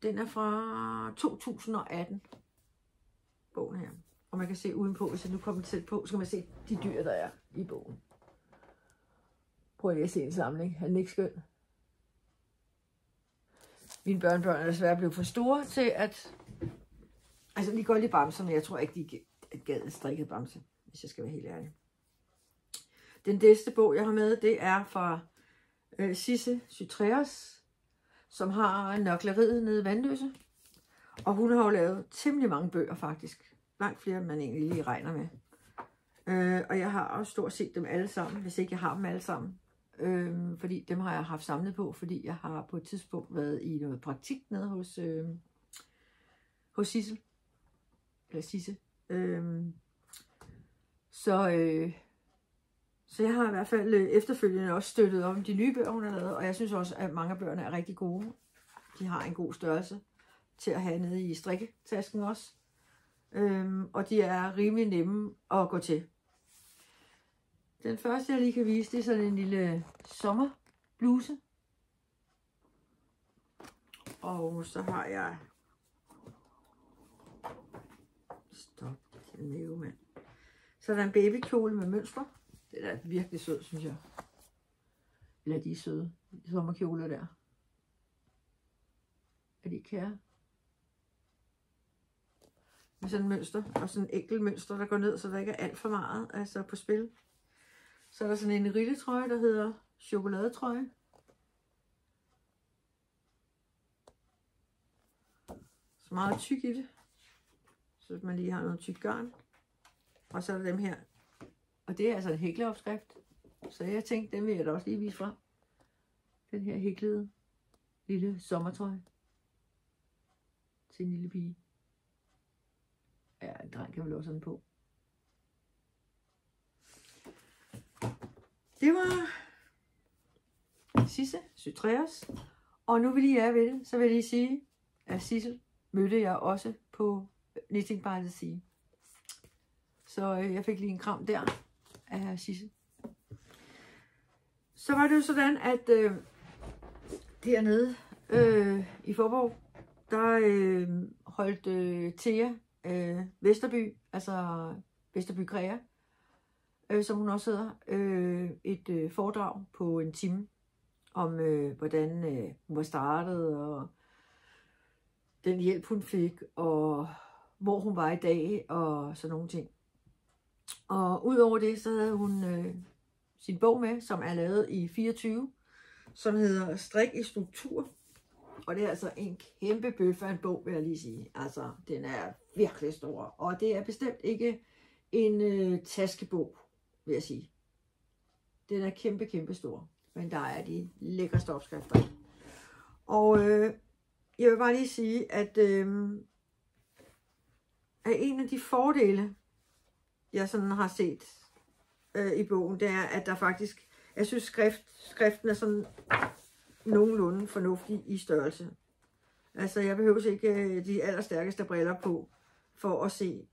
den er fra 2018, bogen her. Og man kan se udenpå, hvis jeg nu kommer tæt på, så kan man se de dyr, der er i bogen. Prøv lige at se en samling. Er den ikke skøn? Mine børnebørn er desværre blevet for store til at... Altså, de går lidt bamser, men jeg tror ikke, de gad en strikket bamse, hvis jeg skal være helt ærlig. Den næste bog, jeg har med, det er fra Sisse Sytreos, som har Nørkleriet nede i Vandløse. Og hun har jo lavet temmelig mange bøger faktisk. Langt flere, end man egentlig lige regner med. Og jeg har også stort set dem alle sammen, hvis ikke jeg har dem alle sammen. Fordi dem har jeg haft samlet på, fordi jeg har på et tidspunkt været i noget praktik nede hos Sisse. Eller Sisse. Så jeg har i hvert fald efterfølgende også støttet om de nye bøger, hun har lavet. Og jeg synes også, at mange af bøgerne er rigtig gode. De har en god størrelse til at have nede i strikketasken også. Og de er rimelig nemme at gå til. Den første, jeg lige kan vise, det er sådan en lille sommerbluse. Og så har jeg... Stop, det er mand. Så er der en babykjole med mønstre. Det er virkelig sød, synes jeg. Eller de er søde. De sommerkjoler der. Er de kære? Med sådan et mønster. Og sådan en enkelt mønster, der går ned, så der ikke er alt for meget altså på spil. Så er der sådan en rilletrøje, der hedder chokoladetrøje. Så meget tyk i det. Så man lige har noget tyk garn. Og så er der dem her. Og det er altså en hækleopskrift. Så jeg tænkte, den vil jeg da også lige vise frem. Den her hæklede lille sommertrøje. Til en lille pige. Ja, en dreng kan vel også sådan på. Det var Sisse Sytreos. Og nu vil I er ved det, så vil jeg lige sige, at Sissel mødte jeg også på Knitting by the Sea. Så jeg fik lige en kram der af Sisse. Så var det jo sådan, at dernede i Faaborg, der holdt Thea Vesterby, altså Vesterby Krea, som hun også hedder, et foredrag på en time om, hvordan hun var startet, og den hjælp, hun fik, og hvor hun var i dag, og sådan nogle ting. Og udover det, så havde hun sin bog med, som er lavet i 24, som hedder Strik i struktur. Og det er altså en kæmpe bøf af en bog, vil jeg lige sige. Altså, den er virkelig stor. Og det er bestemt ikke en taskebog, vil jeg sige. Den er kæmpe, kæmpe stor. Men der er de lækreste opskrifter. Og jeg vil bare lige sige, at en af de fordele, jeg sådan har set i bogen, det er, at der faktisk, jeg synes skriften er sådan nogenlunde fornuftig i størrelse. Altså jeg behøver ikke de allerstærkeste briller på for at se,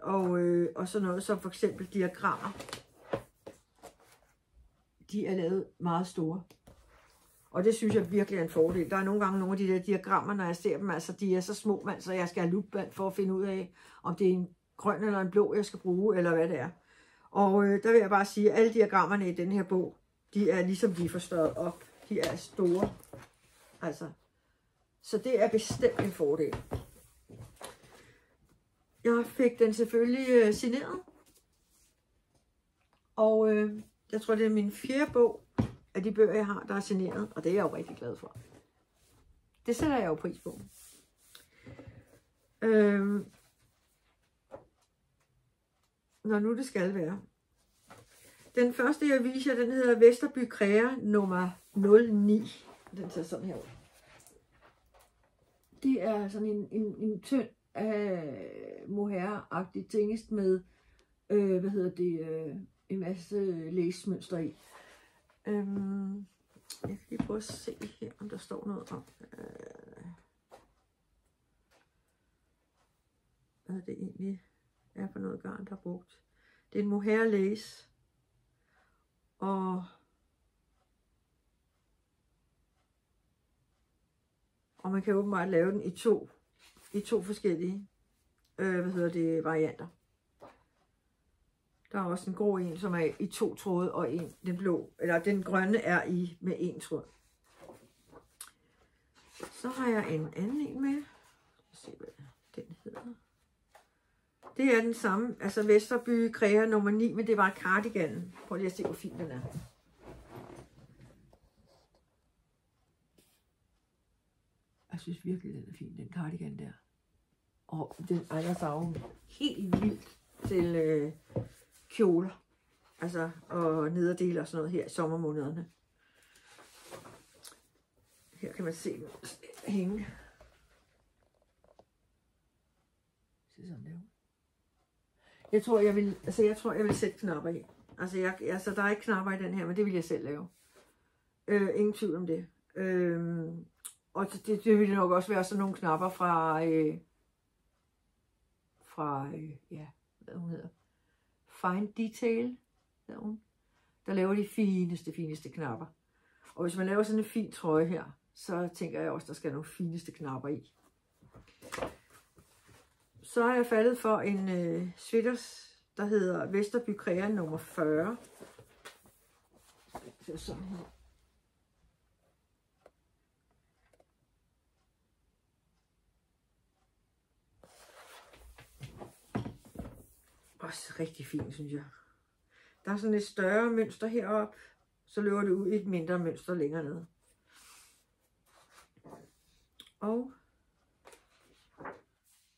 og sådan noget som for eksempel diagrammer. De er lavet meget store. Og det synes jeg virkelig er en fordel. Der er nogle gange nogle af de der diagrammer, når jeg ser dem, altså de er så små, mand, så jeg skal have lupband for at finde ud af, om det er en grøn eller en blå, jeg skal bruge, eller hvad det er. Og der vil jeg bare sige, at alle diagrammerne i den her bog, de er ligesom de er forstørret op. De er store. Altså, så det er bestemt en fordel. Jeg fik den selvfølgelig signeret. Og jeg tror, det er min 4. bog af de bøger, jeg har, der er signeret. Og det er jeg jo rigtig glad for. Det sætter jeg jo pris på. Når nu det skal være. Den første, jeg viser, den hedder Vesterby Krea nummer 09. Den ser sådan her ud. Det er sådan en tynd mohair-agtig tingest med, en masse læsmønster i. Jeg kan lige prøve at se her, om der står noget om, hvad det egentlig er for noget garn, der er brugt. Det er en mohair lace. Og man kan åbenbart lave den i to forskellige varianter. Der er også en grå en, som er i 2 tråde, og den blå, eller den grønne er i med 1 tråd. Så har jeg en anden en med. Se hvad den hedder. Det er den samme, altså Vesterby Krea nummer 9, men det var cardiganen. Prøv lige at se, hvor fin den er. Jeg synes virkelig, den er fin, den cardigan der. Og den egner sig helt vildt til kjoler. Altså, og nederdele og sådan noget her i sommermånederne. Her kan man se den hænge. Se sådan der. Jeg tror, jeg vil sætte knapper i. Altså, der er ikke knapper i den her, men det vil jeg selv lave. Ingen tvivl om det. Og det vil nok også være sådan nogle knapper fra hvad hun hedder. Fine Detail, hedder hun. Der laver de fineste knapper. Og hvis man laver sådan en fin trøje her, så tænker jeg også, der skal nogle fineste knapper i. Så er jeg faldet for en Sweaters der hedder Vesterby Krea nummer 40. Det er sådan her. Også rigtig fint, synes jeg. Der er sådan et større mønster heroppe, så løber det ud i et mindre mønster længere nede. Og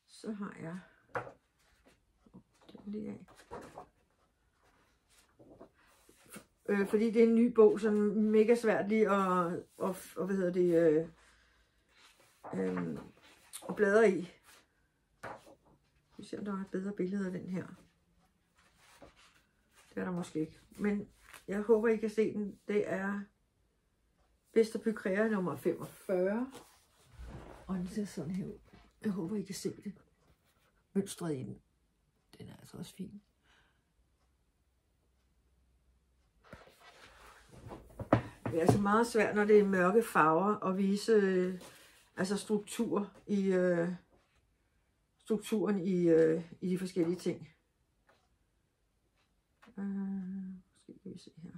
så har jeg den lige af. Fordi det er en ny bog, så er mega svært lige at bladre i. Vi ser, om der er et bedre billede af den her. Det er der måske ikke. Men jeg håber, I kan se den. Det er Vesterby Krea nummer 45. Og den ser sådan her ud. Jeg håber, I kan se det. Mønstret i den. Den er altså også fin. Det er altså meget svært, når det er mørke farver, at vise strukturen i de forskellige ting. Måske kan vi se her.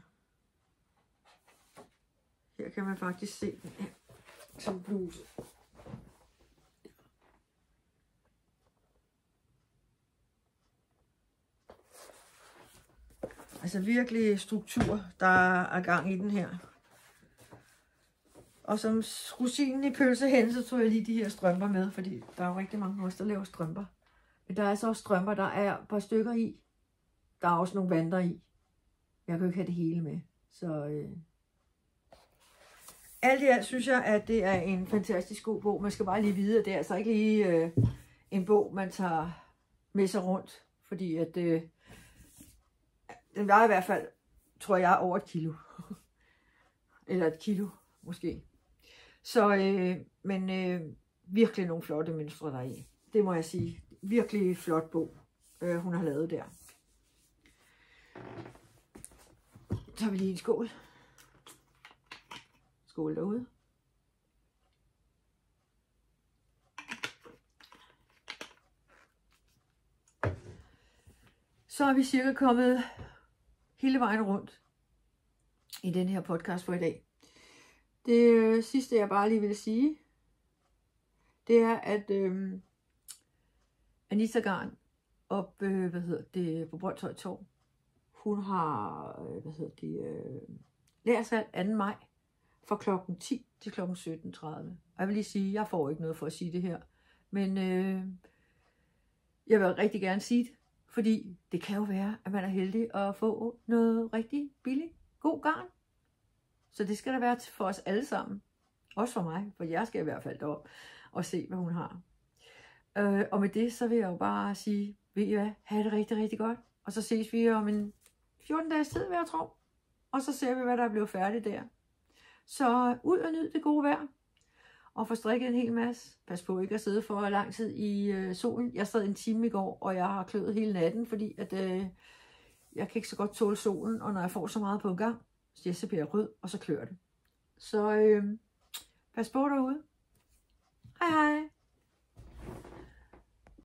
Her kan man faktisk se den her som bluse. Altså virkelig struktur, der er gang i den her. Og som rosinen i pølsehænden, så tog jeg lige de her strømper med, fordi der er jo rigtig mange også, der laver strømper. Men der er så også strømper, der er et par stykker i. Der er også nogle vanter i. Jeg kan jo ikke have det hele med. Så alt i alt synes jeg, at det er en fantastisk god bog. Man skal bare lige vide, at det er altså ikke lige en bog, man tager med sig rundt. Fordi at den vejer i hvert fald, tror jeg, over 1 kilo. Eller 1 kilo, måske. Så, virkelig nogle flotte mønstre der i. Det må jeg sige. Virkelig flot bog, hun har lavet der. Så tager vi lige en skål. Skål derude. Så er vi cirka kommet hele vejen rundt i den her podcast for i dag. Det sidste, jeg bare lige vil sige, det er, at Anita Garn op på Brøndshøj Torv, hun har lagersalg 2. maj fra klokken 10 til klokken 17.30. Og jeg vil lige sige, jeg får ikke noget for at sige det her, men jeg vil rigtig gerne sige det, fordi det kan jo være, at man er heldig at få noget rigtig billigt, god garn. Så det skal der være for os alle sammen. Også for mig, for jeg skal i hvert fald derop og se, hvad hun har. Og med det, så vil jeg jo bare sige, ved I hvad, have det rigtig, rigtig godt. Og så ses vi om en 14 dages tid, vil jeg tro. Og så ser vi, hvad der er blevet færdigt der. Så ud og nyd det gode vejr. Og få strikket en hel masse. Pas på ikke at sidde for lang tid i solen. Jeg sad en time i går, og jeg har kløet hele natten, fordi at, jeg kan ikke så godt tåle solen. Og når jeg får så meget på en gang, så bliver jeg rød, og så klør det. Så pas på derude. Hej hej.